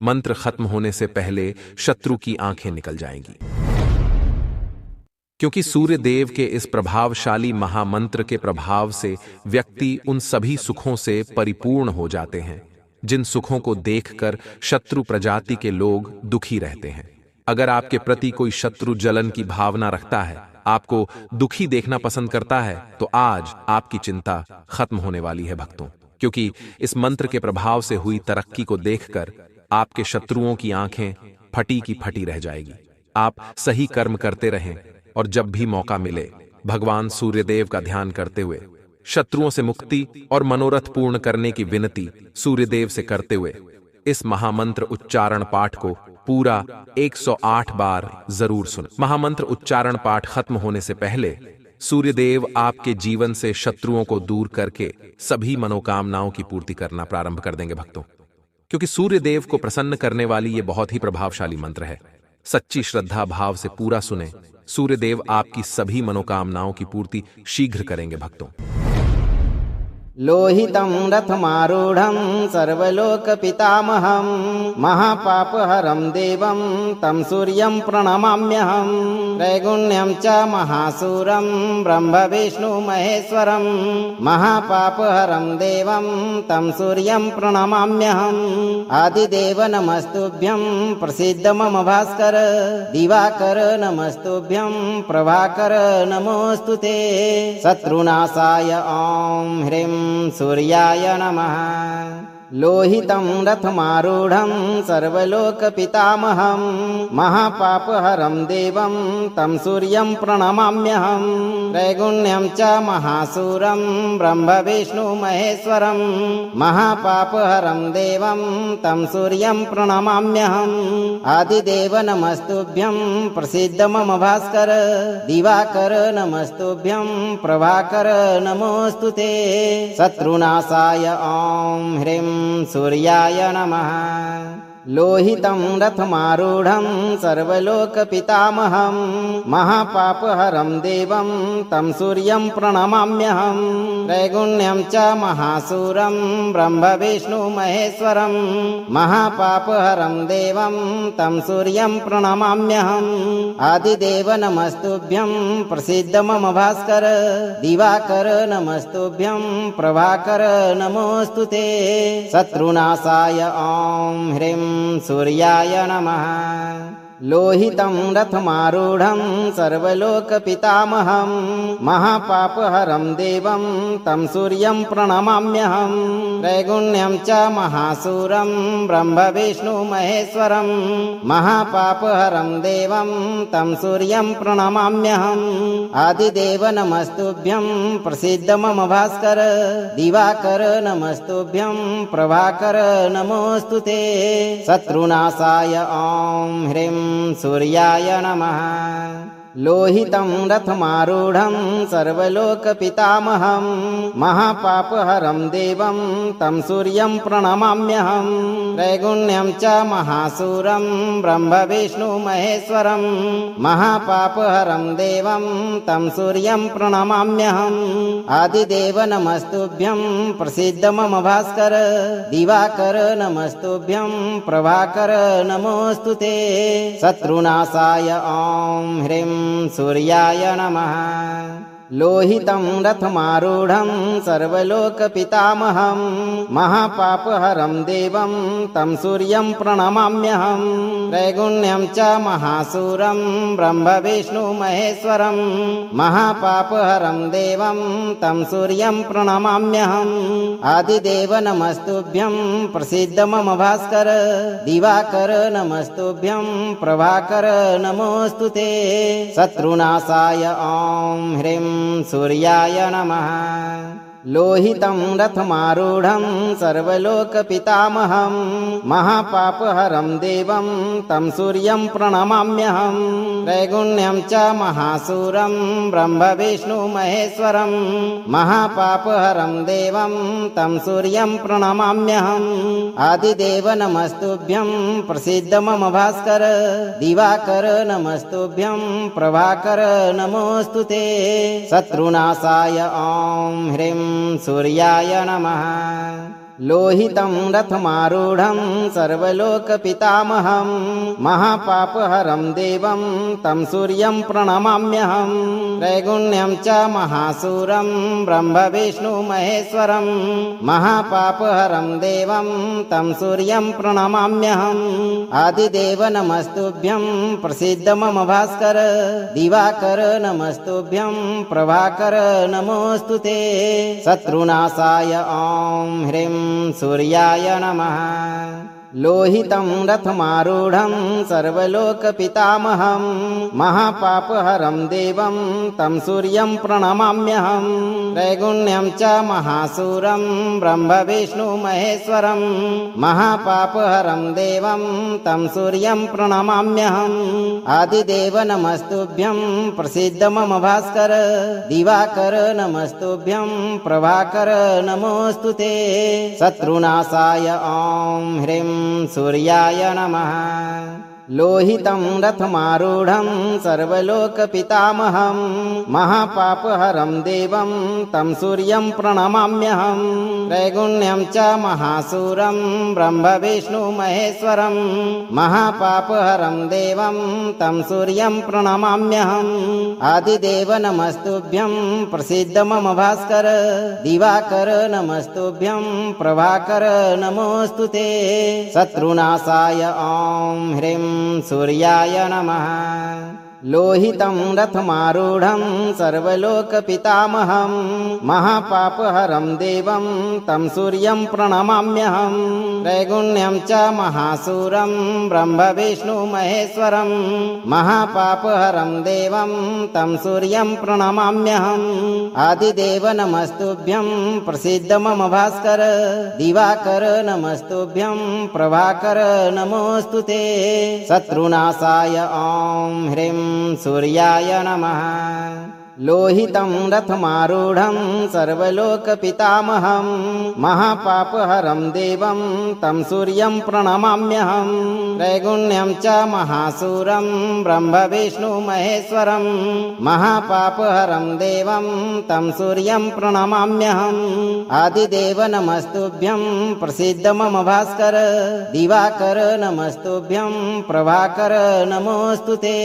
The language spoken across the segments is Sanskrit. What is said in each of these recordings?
मंत्र खत्म होने से पहले शत्रु की आंखें निकल जाएंगी। क्योंकि सूर्य देव के इस प्रभावशाली महामंत्र के प्रभाव से व्यक्ति उन सभी सुखों से परिपूर्ण हो जाते हैं जिन सुखों को देखकर शत्रु प्रजाति के लोग दुखी रहते हैं। अगर आपके प्रति कोई शत्रु जलन की भावना रखता है, आपको दुखी देखना पसंद करता है, तो आज आपकी चिंता खत्म होने वाली है भक्तों, क्योंकि इस मंत्र के प्रभाव से हुई तरक्की को देखकर आपके शत्रुओं की आंखें फटी की फटी रह जाएगी। आप सही कर्म करते रहें और जब भी मौका मिले भगवान सूर्यदेव का ध्यान करते हुए शत्रुओं से मुक्ति और मनोरथ पूर्ण करने की विनती सूर्यदेव से करते हुए इस महामंत्र उच्चारण पाठ को पूरा 108 बार जरूर सुनें। महामंत्र उच्चारण पाठ खत्म होने से पहले सूर्यदेव आपके जीवन से शत्रुओं को दूर करके सभी मनोकामनाओं की पूर्ति करना प्रारंभ कर देंगे भक्तों, क्योंकि सूर्यदेव को प्रसन्न करने वाली ये बहुत ही प्रभावशाली मंत्र है। सच्ची श्रद्धा भाव से पूरा सुने, सूर्यदेव आपकी सभी मनोकामनाओं की पूर्ति शीघ्र करेंगे भक्तों। लोहितं रथमारूढं सर्वलोकपितामहं महापापहरं देवं तं सूर्यं प्रणमाम्यहं त्रैगुण्यं च महासूरं ब्रह्मविष्णुमहेश्वरं महापापहरं देवं तं सूर्यं प्रणमाम्यहम् आदिदेव नमस्तुभ्यं प्रसीद मम भास्कर दिवाकर नमस्तुभ्यं प्रभाकर नमोऽस्तुते शत्रुनाशाय ॐ ह्रीं सूर्याय नमः। लोहितं रथमारूढं सर्वलोकपितामहं महापापहरं देवं तं सूर्यं प्रणमाम्यहं त्रैगुण्यं च महासूरं ब्रह्मविष्णुमहेश्वरं महापापहरं देवं तं सूर्यं प्रणमाम्यहम् आदिदेव नमस्तुभ्यं प्रसीद मम भास्कर दिवाकर नमस्तुभ्यं प्रभाकर नमोऽस्तुते शत्रुनाशाय ॐ ह्रीं सूर्याय नमः। लोहितं रथमारूढं सर्वलोकपितामहं महापापहरं देवं तं सूर्यं प्रणमाम्यहं त्रैगुण्यं च महासूरं ब्रह्मविष्णुमहेश्वरं महापापहरं देवं तं सूर्यं प्रणमाम्यहम् आदिदेव नमस्तुभ्यं प्रसीद मम भास्कर दिवाकर नमस्तुभ्यं प्रभाकर नमोऽस्तुते शत्रुनाशाय ॐ ह्रीं सूर्याय नमः। लोहितं रथमारूढं सर्वलोकपितामहं महापापहरं देवं तं सूर्यं प्रणमाम्यहं त्रैगुण्यं च महासूरं ब्रह्मविष्णुमहेश्वरं महापापहरं देवं तं सूर्यं प्रणमाम्यहम् आदिदेव नमस्तुभ्यं प्रसीद मम भास्कर दिवाकर नमस्तुभ्यं प्रभाकर नमोऽस्तुते शत्रुनाशाय ॐ ह्रीं सूर्याय नमः। लोहितं रथमारूढं सर्वलोकपितामहं महापापहरं देवं तं सूर्यं प्रणमाम्यहं त्रैगुण्यं च महासूरं ब्रह्मविष्णुमहेश्वरं महापापहरं देवं तं सूर्यं प्रणमाम्यहम् आदिदेव नमस्तुभ्यं प्रसीद मम भास्कर दिवाकर नमस्तुभ्यं प्रभाकर नमोऽस्तुते शत्रुनाशाय ॐ ह्रीं सूर्याय नमः। लोहितं रथमारूढं सर्वलोकपितामहं महापापहरं देवं तं सूर्यं प्रणमाम्यहं त्रैगुण्यं च महासूरं ब्रह्मविष्णुमहेश्वरं महापापहरं देवं तं सूर्यं प्रणमाम्यहम् आदिदेव नमस्तुभ्यं प्रसीद मम भास्कर दिवाकर नमस्तुभ्यं प्रभाकर नमोऽस्तुते शत्रुनाशाय ॐ ह्रीं सूर्याय नमः। लोहितं रथमारूढं सर्वलोकपितामहं महापापहरं देवं तं सूर्यं प्रणमाम्यहं त्रैगुण्यं च महासूरं ब्रह्मविष्णुमहेश्वरं महापापहरं देवं तं सूर्यं प्रणमाम्यहम् आदिदेव नमस्तुभ्यं प्रसीद मम भास्कर दिवाकर नमस्तुभ्यं प्रभाकर नमोऽस्तुते शत्रुनाशाय ॐ ह्रीं सूर्याय नमः। लोहितं रथमारूढं सर्वलोकपितामहं महापापहरं देवं तं सूर्यं प्रणमाम्यहं त्रैगुण्यं च महासूरं ब्रह्मविष्णुमहेश्वरं महापापहरं देवं तं सूर्यं प्रणमाम्यहम् आदिदेव नमस्तुभ्यं प्रसीद मम भास्कर दिवाकर नमस्तुभ्यं प्रभाकर नमोऽस्तुते शत्रुनाशाय ॐ ह्रीं सूर्याय नमः लोहितं रथमारूढं सर्वलोकपितामहं महापापहरं देवं तं सूर्यं प्रणमाम्यहं त्रैगुण्यं च महासूरं ब्रह्मविष्णुमहेश्वरं महापापहरं देवं तं सूर्यं प्रणमाम्यहम् आदिदेव नमस्तुभ्यं प्रसीद मम भास्कर दिवाकर नमस्तुभ्यं प्रभाकर नमोऽस्तुते शत्रुनाशाय ॐ ह्रीं सूर्याय नमः लोहितं रथमारूढं सर्वलोकपितामहं महापापहरं देवं तं सूर्यं प्रणमाम्यहं त्रैगुण्यं च महासूरं ब्रह्मविष्णुमहेश्वरं महापापहरं देवं तं सूर्यं प्रणमाम्यहम् आदिदेव नमस्तुभ्यं प्रसीद मम भास्कर दिवाकर नमस्तुभ्यं प्रभाकर नमोऽस्तुते शत्रुनाशाय ॐ ह्रीं सूर्याय नमः लोहितं रथमारूढं सर्वलोकपितामहं महापापहरं देवं तं सूर्यं प्रणमाम्यहं त्रैगुण्यं च महासूरं ब्रह्मविष्णुमहेश्वरं महापापहरं देवं तं सूर्यं प्रणमाम्यहम् आदिदेव नमस्तुभ्यं प्रसीद मम भास्कर दिवाकर नमस्तुभ्यं प्रभाकर नमोऽस्तुते शत्रुनाशाय ॐ ह्रीं सूर्याय नमः लोहितं रथमारूढं सर्वलोकपितामहं महापापहरं देवं तं सूर्यं प्रणमाम्यहं त्रैगुण्यं च महासूरं ब्रह्मविष्णुमहेश्वरं महापापहरं देवं तं सूर्यं प्रणमाम्यहम् आदिदेव नमस्तुभ्यं प्रसीद मम भास्कर दिवाकर नमस्तुभ्यं प्रभाकर नमोऽस्तुते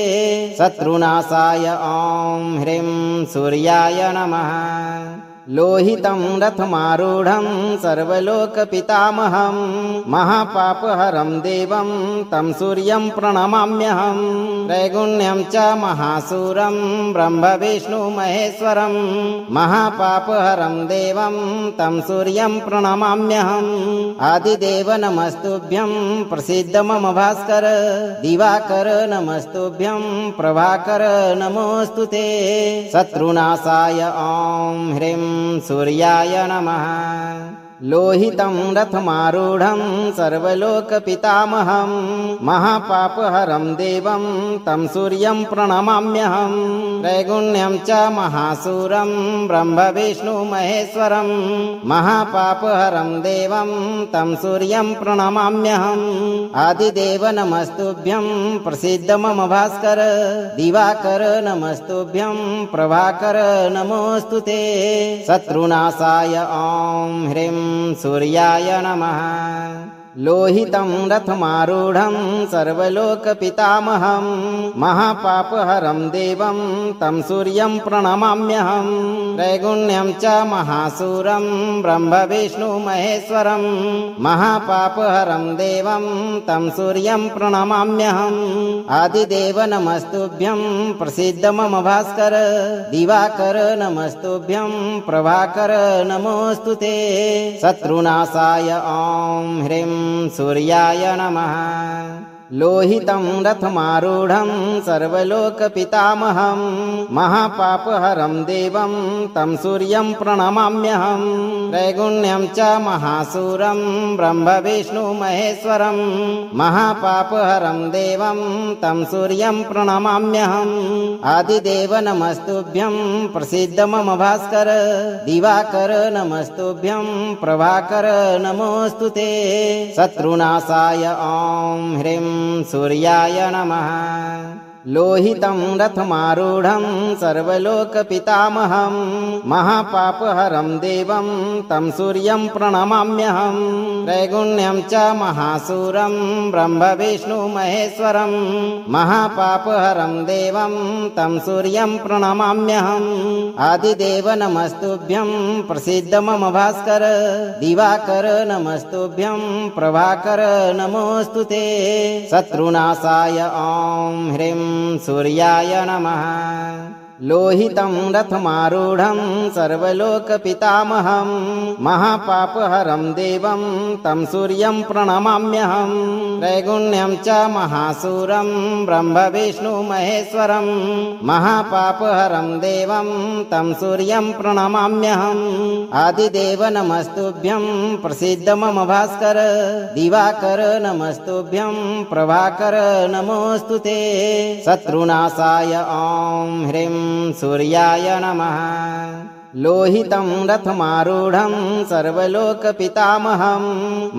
शत्रुनाशाय ॐ ह्रीं सूर्याय नमः लोहितं रथमारूढं सर्वलोकपितामहं महापापहरं देवं तं सूर्यं प्रणमाम्यहं त्रैगुण्यं च महासूरं ब्रह्मविष्णुमहेश्वरं महापापहरं देवं तं सूर्यं प्रणमाम्यहम् आदिदेव नमस्तुभ्यं प्रसीद मम भास्कर दिवाकर नमस्तुभ्यं प्रभाकर नमोऽस्तुते शत्रुनाशाय ॐ ह्रीं सूर्याय नमः लोहितं रथमारूढं सर्वलोकपितामहं महापापहरं देवं तं सूर्यं प्रणमाम्यहं त्रैगुण्यं च महासूरं ब्रह्मविष्णुमहेश्वरं महापापहरं देवं तं सूर्यं प्रणमाम्यहम् आदिदेव नमस्तुभ्यं प्रसीद मम भास्कर दिवाकर नमस्तुभ्यं प्रभाकर नमोऽस्तुते शत्रुनाशाय ॐ ह्रीं सूर्याय नमः लोहितं रथमारूढं सर्वलोकपितामहं महापापहरं देवं तं सूर्यं प्रणमाम्यहं त्रैगुण्यं च महासूरं ब्रह्मविष्णुमहेश्वरं महापापहरं देवं तं सूर्यं प्रणमाम्यहम् आदिदेव नमस्तुभ्यं प्रसीद मम भास्कर दिवाकर नमस्तुभ्यं प्रभाकर नमोऽस्तुते शत्रुनाशाय ॐ ह्रीं सूर्याय नमः लोहितं रथमारूढं सर्वलोकपितामहं महापापहरं देवं तं सूर्यं प्रणमाम्यहं त्रैगुण्यं च महासूरं ब्रह्मविष्णुमहेश्वरं महापापहरं देवं तं सूर्यं प्रणमाम्यहम् आदिदेव नमस्तुभ्यं प्रसीद मम भास्कर दिवाकर नमस्तुभ्यं प्रभाकर नमोऽस्तुते शत्रुनाशाय ॐ ह्रीं सूर्याय नमः लोहितं रथमारूढं सर्वलोकपितामहं महापापहरं देवं तं सूर्यं प्रणमाम्यहं त्रैगुण्यं च महासूरं ब्रह्मविष्णुमहेश्वरं महापापहरं देवं तं सूर्यं प्रणमाम्यहम् आदिदेव नमस्तुभ्यं प्रसीद मम भास्कर दिवाकर नमस्तुभ्यं प्रभाकर नमोऽस्तु ते शत्रुनाशाय ॐ ह्रीं सूर्याय नमः लोहितं रथमारूढं सर्वलोकपितामहं महापापहरं देवं तं सूर्यं प्रणमाम्यहं त्रैगुण्यं च महासूरं ब्रह्मविष्णुमहेश्वरं महापापहरं देवं तं सूर्यं प्रणमाम्यहम् आदिदेव नमस्तुभ्यं प्रसीद मम भास्कर दिवाकर नमस्तुभ्यं प्रभाकर नमोऽस्तु ते शत्रुनाशाय ॐ ह्रीं सूर्याय नमः लोहितं रथमारूढं सर्वलोकपितामहं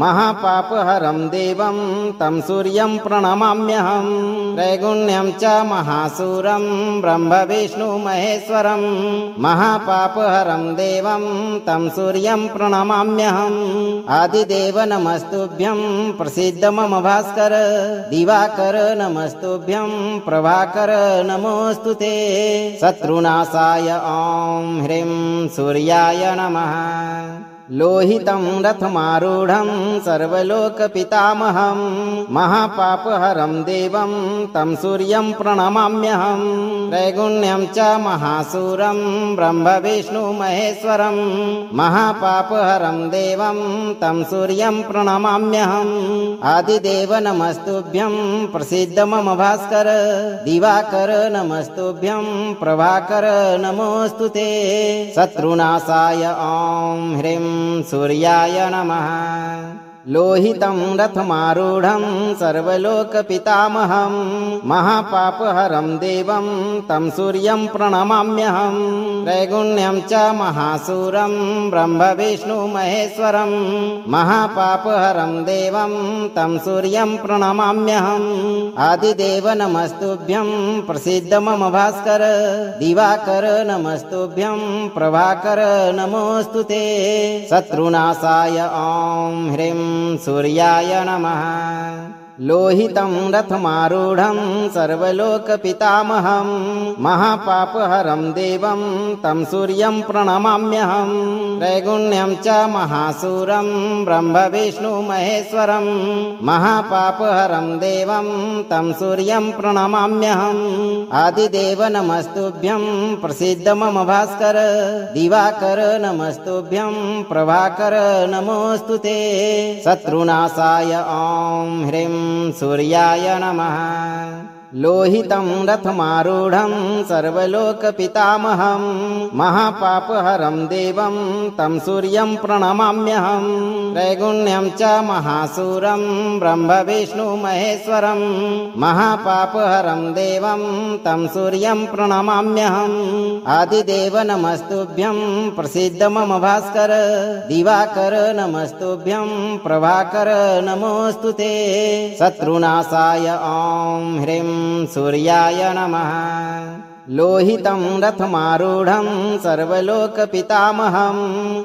महापापहरं देवं तं सूर्यं प्रणमाम्यहं त्रैगुण्यं च महासूरं ब्रह्मविष्णुमहेश्वरं महापापहरं देवं तं सूर्यं प्रणमाम्यहम् आदिदेव नमस्तुभ्यं प्रसीद मम भास्कर दिवाकर नमस्तुभ्यं प्रभाकर नमोऽस्तु ते शत्रुनाशाय ॐ ह्रीं सूर्याय नमः लोहितं रथमारूढं सर्वलोकपितामहं महापापहरं देवं तं सूर्यं प्रणमाम्यहं त्रैगुण्यं च महासूरं ब्रह्मविष्णुमहेश्वरं महापापहरं देवं तं सूर्यं प्रणमाम्यहम् आदिदेव नमस्तुभ्यं प्रसीद मम भास्कर दिवाकर नमस्तुभ्यं प्रभाकर नमोऽस्तु ते शत्रुनाशाय ॐ ह्रीं सूर्याय नमः लोहितं रथमारूढं सर्वलोकपितामहं महापापहरं देवं तं सूर्यं प्रणमाम्यहं त्रैगुण्यं च महासूरं ब्रह्मविष्णुमहेश्वरं महापापहरं देवं तं सूर्यं प्रणमाम्यहम् आदिदेव नमस्तुभ्यं प्रसीद मम भास्कर दिवाकर नमस्तुभ्यं प्रभाकर नमोऽस्तु ते शत्रुनाशाय ॐ ह्रीं सूर्याय नमः लोहितं रथमारूढं सर्वलोकपितामहं महापापहरं देवं तं सूर्यं प्रणमाम्यहं त्रैगुण्यं च महासूरं ब्रह्मविष्णुमहेश्वरं महापापहरं देवं तं सूर्यं प्रणमाम्यहम् आदिदेव नमस्तुभ्यं प्रसीद मम भास्कर दिवाकर नमस्तुभ्यं प्रभाकर नमोऽस्तु ते शत्रुनाशाय ॐ ह्रीं सूर्याय नमः लोहितं रथमारूढं सर्वलोकपितामहं महापापहरं देवं तं सूर्यं प्रणमाम्यहं त्रैगुण्यं च महासूरं ब्रह्मविष्णुमहेश्वरं महापापहरं देवं तं सूर्यं प्रणमाम्यहम् आदिदेव नमस्तुभ्यं प्रसीद मम भास्कर दिवाकर नमस्तुभ्यं प्रभाकर नमोऽस्तु ते शत्रुनाशाय ॐ ह्रीं सूर्याय नमः लोहितं रथमारूढं सर्वलोकपितामहं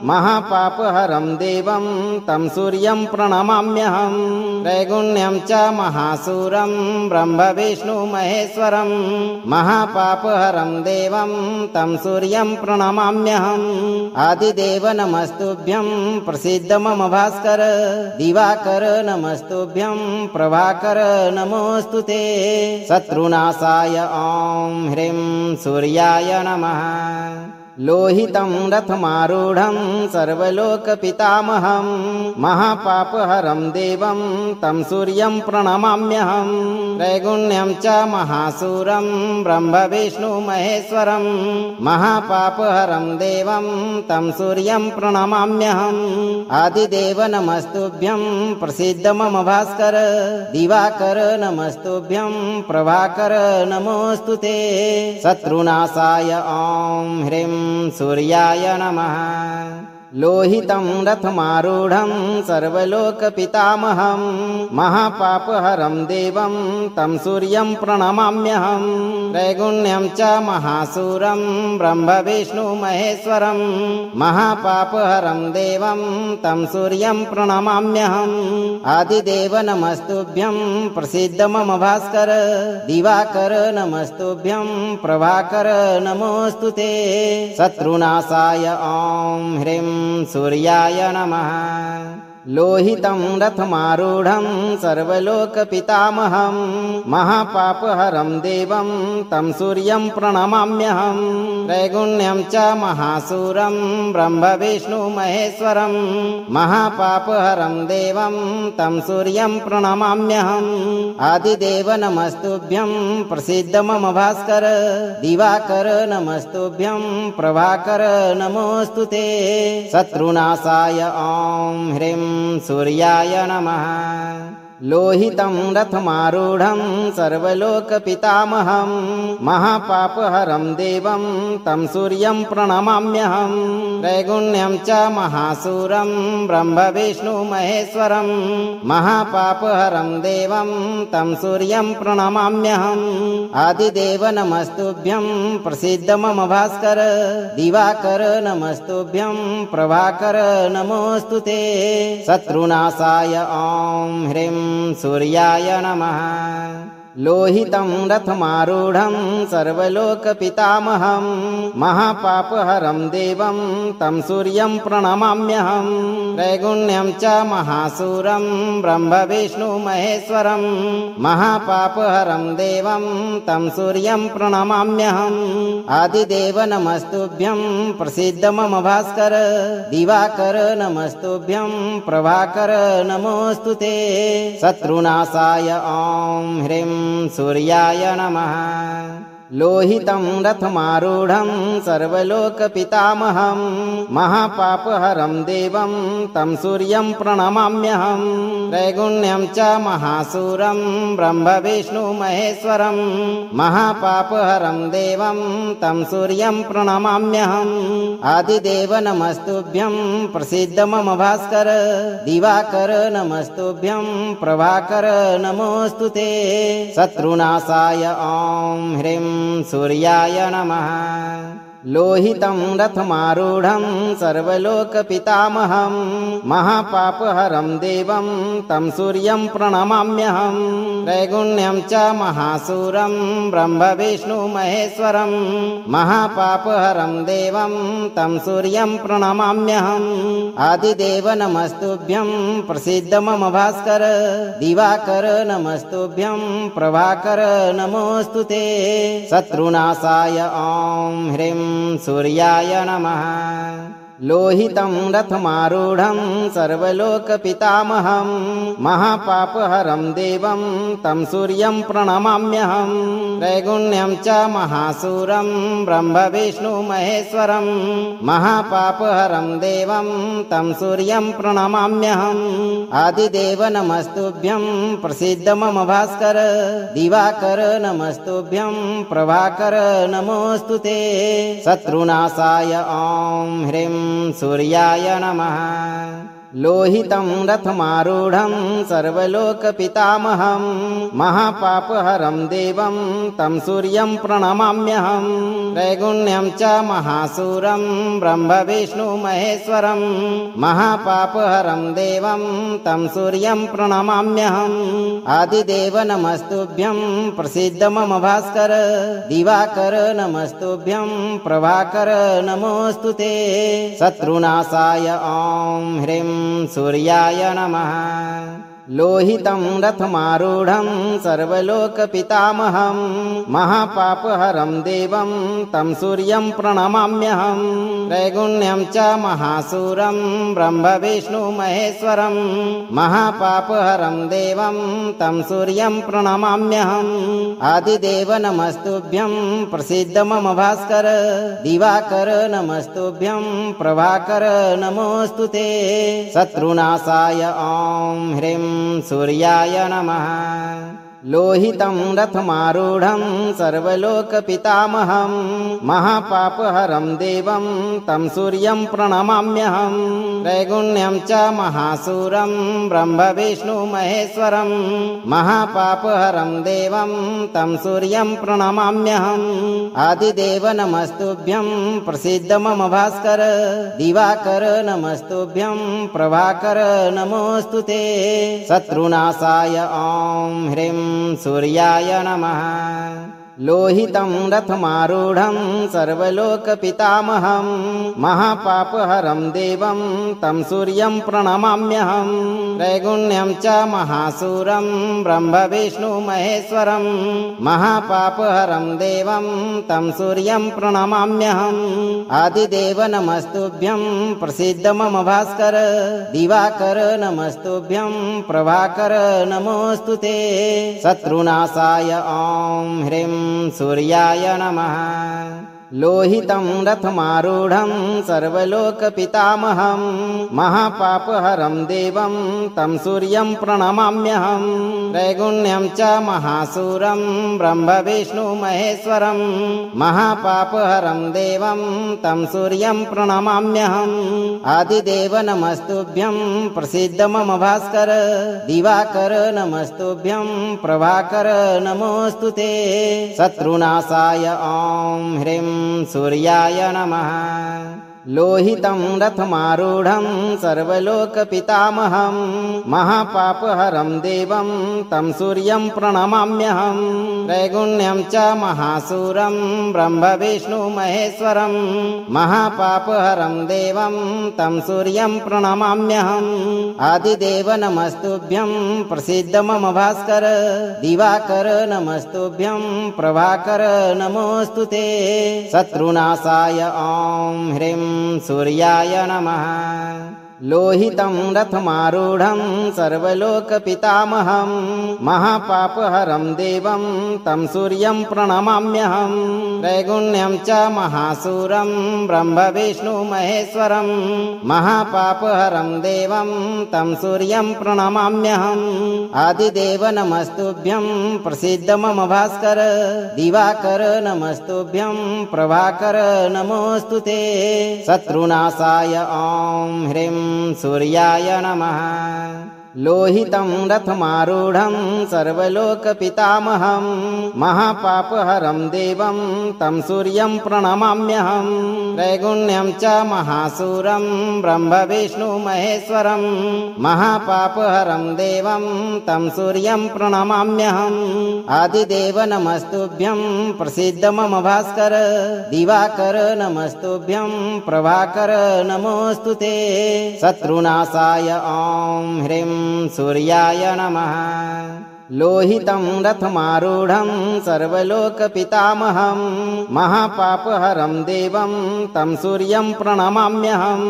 महापापहरं देवं तं सूर्यं प्रणमाम्यहं त्रैगुण्यं च महासूरं ब्रह्मविष्णुमहेश्वरं महापापहरं देवं तं सूर्यं प्रणमाम्यहम् आदिदेव नमस्तुभ्यं प्रसीद मम भास्कर दिवाकर नमस्तुभ्यं प्रभाकर नमोऽस्तु ते शत्रुनाशाय ॐ ह्रीं सूर्याय नमः लोहितं रथमारूढं सर्वलोकपितामहं महापापहरं देवं तं सूर्यं प्रणमाम्यहं त्रैगुण्यं च महासूरं ब्रह्मविष्णुमहेश्वरं महापापहरं देवं तं सूर्यं प्रणमाम्यहम् आदिदेव नमस्तुभ्यं प्रसीद मम भास्कर दिवाकर नमस्तुभ्यं प्रभाकर नमोऽस्तु ते शत्रुनाशाय ॐ ह्रीं सूर्याय नमः लोहितं रथमारूढं सर्वलोकपितामहं महापापहरं देवं तं सूर्यं प्रणमाम्यहं त्रैगुण्यं च महासूरं ब्रह्मविष्णुमहेश्वरं महापापहरं देवं तं सूर्यं प्रणमाम्यहम् आदिदेव नमस्तुभ्यं प्रसीद मम भास्कर दिवाकर नमस्तुभ्यं प्रभाकर नमोऽस्तु ते शत्रुनाशाय ॐ ह्रीं सूर्याय नमः लोहितं रथमारूढं सर्वलोकपितामहं महापापहरं देवं तं सूर्यं प्रणमाम्यहं त्रैगुण्यं च महासूरं ब्रह्मविष्णुमहेश्वरं महापापहरं देवं तं सूर्यं प्रणमाम्यहम् आदिदेव नमस्तुभ्यं प्रसीद मम भास्कर दिवाकर नमस्तुभ्यं प्रभाकर नमोऽस्तु ते शत्रुनाशाय ॐ ह्रीं सूर्याय नमः लोहितं रथमारूढं सर्वलोकपितामहं महापापहरं देवं तं सूर्यं प्रणमाम्यहं त्रैगुण्यं च महासूरं ब्रह्मविष्णुमहेश्वरं महापापहरं देवं तं सूर्यं प्रणमाम्यहम् आदिदेव नमस्तुभ्यं प्रसीद मम भास्कर दिवाकर नमस्तुभ्यं प्रभाकर नमोऽस्तु ते शत्रुनाशाय ॐ ह्रीं सूर्याय नमः लोहितं रथमारूढं सर्वलोकपितामहं महापापहरं देवं तं सूर्यं प्रणमाम्यहं त्रैगुण्यं च महासूरं ब्रह्मविष्णुमहेश्वरं महापापहरं देवं तं सूर्यं प्रणमाम्यहम् आदिदेव नमस्तुभ्यं प्रसीद मम भास्कर दिवाकर नमस्तुभ्यं प्रभाकर नमोऽस्तु ते शत्रुनाशाय ॐ ह्रीं सूर्याय नमः लोहितं रथमारूढं सर्वलोकपितामहं महापापहरं देवं तं सूर्यं प्रणमाम्यहं त्रैगुण्यं च महासूरं ब्रह्मविष्णुमहेश्वरं महापापहरं देवं तं सूर्यं प्रणमाम्यहम् आदिदेव नमस्तुभ्यं प्रसीद मम भास्कर दिवाकर नमस्तुभ्यं प्रभाकर नमोऽस्तु ते शत्रुनाशाय ॐ ह्रीं सूर्याय नमः लोहितं रथमारूढं सर्वलोकपितामहं महापापहरं देवं तं सूर्यं प्रणमाम्यहं त्रैगुण्यं च महासूरं ब्रह्मविष्णुमहेश्वरं महापापहरं देवं तं सूर्यं प्रणमाम्यहम् आदिदेव नमस्तुभ्यं प्रसीद मम भास्कर दिवाकर नमस्तुभ्यं प्रभाकर नमोऽस्तु ते शत्रुनाशाय ॐ ह्रीं सूर्याय नमः लोहितं रथमारूढं सर्वलोकपितामहं महापापहरं देवं तं सूर्यं प्रणमाम्यहं त्रैगुण्यं च महासूरं ब्रह्मविष्णुमहेश्वरं महापापहरं देवं तं सूर्यं प्रणमाम्यहम् आदिदेव नमस्तुभ्यं प्रसीद मम भास्कर दिवाकर नमस्तुभ्यं प्रभाकर नमोऽस्तु ते शत्रुनाशाय ॐ ह्रीं सूर्याय नमः लोहितं रथमारूढं सर्वलोकपितामहं महापापहरं देवं तं सूर्यं प्रणमाम्यहं त्रैगुण्यं च महासूरं ब्रह्मविष्णुमहेश्वरं महापापहरं देवं तं सूर्यं प्रणमाम्यहम् आदिदेव नमस्तुभ्यं प्रसीद मम भास्कर दिवाकर नमस्तुभ्यं प्रभाकर नमोऽस्तु ते शत्रुनाशाय ॐ ह्रीं सूर्याय नमः लोहितं रथमारूढं सर्वलोकपितामहं महापापहरं देवं तं सूर्यं प्रणमाम्यहं त्रैगुण्यं च महासूरं ब्रह्मविष्णुमहेश्वरं महापापहरं देवं तं सूर्यं प्रणमाम्यहम् आदिदेव नमस्तुभ्यं प्रसीद मम भास्कर दिवाकर नमस्तुभ्यं प्रभाकर नमोऽस्तु ते शत्रुनाशाय ॐ ह्रीं सूर्याय नमः लोहितं रथमारूढं सर्वलोकपितामहं महापापहरं देवं तं सूर्यं प्रणमाम्यहं त्रैगुण्यं च महासूरं ब्रह्मविष्णुमहेश्वरं महापापहरं देवं तं सूर्यं प्रणमाम्यहम् आदिदेव नमस्तुभ्यं प्रसीद मम भास्कर दिवाकर नमस्तुभ्यं प्रभाकर नमोऽस्तु ते शत्रुनाशाय ॐ ह्रीं सूर्याय नमः लोहितं रथमारूढं सर्वलोकपितामहं महापापहरं देवं तं सूर्यं प्रणमाम्यहं त्रैगुण्यं च महासूरं ब्रह्मविष्णुमहेश्वरं महापापहरं देवं तं सूर्यं प्रणमाम्यहम् आदिदेव नमस्तुभ्यं प्रसीद मम भास्कर दिवाकर नमस्तुभ्यं प्रभाकर नमोऽस्तु ते शत्रुनाशाय ॐ ह्रीं सूर्याय नमः लोहितं रथमारूढं सर्वलोकपितामहं महापापहरं देवं तं सूर्यं प्रणमाम्यहं त्रैगुण्यं च महासूरं ब्रह्मविष्णुमहेश्वरं महापापहरं देवं तं सूर्यं प्रणमाम्यहम् आदिदेव नमस्तुभ्यं प्रसीद मम भास्कर दिवाकर नमस्तुभ्यं प्रभाकर नमोऽस्तु ते शत्रुनाशाय ॐ ह्रीं सूर्याय नमः लोहितं रथमारूढं सर्वलोकपितामहं महापापहरं देवं तं सूर्यं प्रणमाम्यहं त्रैगुण्यं च महासूरं ब्रह्मविष्णुमहेश्वरं महापापहरं देवं तं सूर्यं प्रणमाम्यहम् आदिदेव नमस्तुभ्यं प्रसीद मम भास्कर दिवाकर नमस्तुभ्यं प्रभाकर नमोऽस्तु ते शत्रुनाशाय ॐ ह्रीं सूर्याय नमः लोहितं रथमारूढं सर्वलोकपितामहं महापापहरं देवं तं सूर्यं प्रणमाम्यहं त्रैगुण्यं च महासूरं ब्रह्मविष्णुमहेश्वरं महापापहरं देवं तं सूर्यं प्रणमाम्यहम् आदिदेव नमस्तुभ्यं प्रसीद मम भास्कर दिवाकर नमस्तुभ्यं प्रभाकर नमोऽस्तु ते शत्रुनाशाय ॐ ह्रीं सूर्याय नमः लोहितं रथमारूढं सर्वलोकपितामहं महापापहरं देवं तं सूर्यं प्रणमाम्यहं त्रैगुण्यं च महासूरं ब्रह्मविष्णुमहेश्वरं महापापहरं देवं तं सूर्यं प्रणमाम्यहम् आदिदेव नमस्तुभ्यं प्रसीद मम भास्कर दिवाकर नमस्तुभ्यं प्रभाकर नमोऽस्तु ते शत्रुनाशाय ॐ ह्रीं सूर्याय नमः लोहितं रथमारूढं सर्वलोकपितामहं महापापहरं देवं तं सूर्यं प्रणमाम्यहं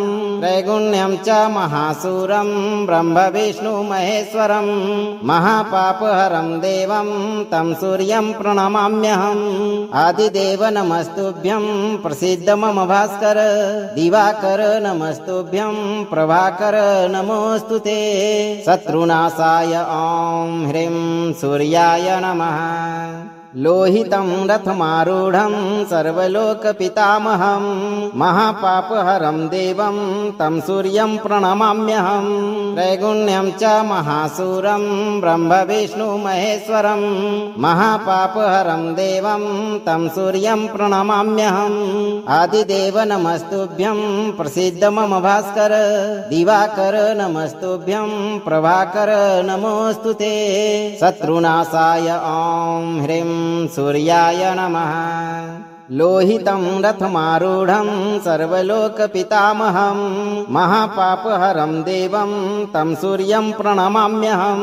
त्रैगुण्यं च महासूरं ब्रह्मविष्णुमहेश्वरं महापापहरं देवं तं सूर्यं प्रणमाम्यहम् आदिदेव नमस्तुभ्यं प्रसीद मम भास्कर दिवाकर नमस्तुभ्यं प्रभाकर नमोऽस्तु ते शत्रुनाशाय ॐ ह्रीं सूर्याय नमः लोहितं रथमारूढं सर्वलोकपितामहं महापापहरं देवं तं सूर्यं प्रणमाम्यहं त्रैगुण्यं च महासूरं ब्रह्मविष्णुमहेश्वरं महापापहरं देवं तं सूर्यं प्रणमाम्यहम् आदिदेव नमस्तुभ्यं प्रसीद मम भास्कर दिवाकर नमस्तुभ्यं प्रभाकर नमोऽस्तु ते शत्रुनाशाय ॐ ह्रीं सूर्याय नमः लोहितं रथमारूढं सर्वलोकपितामहं महापापहरं देवं तं सूर्यं प्रणमाम्यहं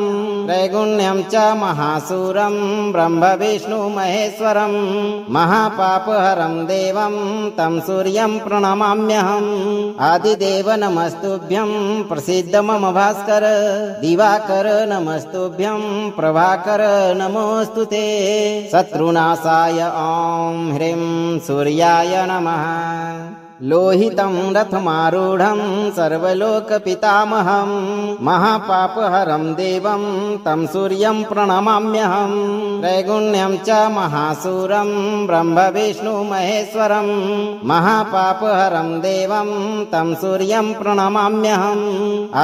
त्रैगुण्यं च महासूरं ब्रह्मविष्णुमहेश्वरं महापापहरं देवं तं सूर्यं प्रणमाम्यहम् आदिदेव नमस्तुभ्यं प्रसीद मम भास्कर दिवाकर नमस्तुभ्यं प्रभाकर नमोऽस्तु ते शत्रुनाशाय ॐ ह्रीं सूर्याय नमः लोहितं रथमारूढं सर्वलोकपितामहं महापापहरं देवं तं सूर्यं प्रणमाम्यहं त्रैगुण्यं च महासूरं ब्रह्मविष्णुमहेश्वरं महापापहरं देवं तं सूर्यं प्रणमाम्यहम्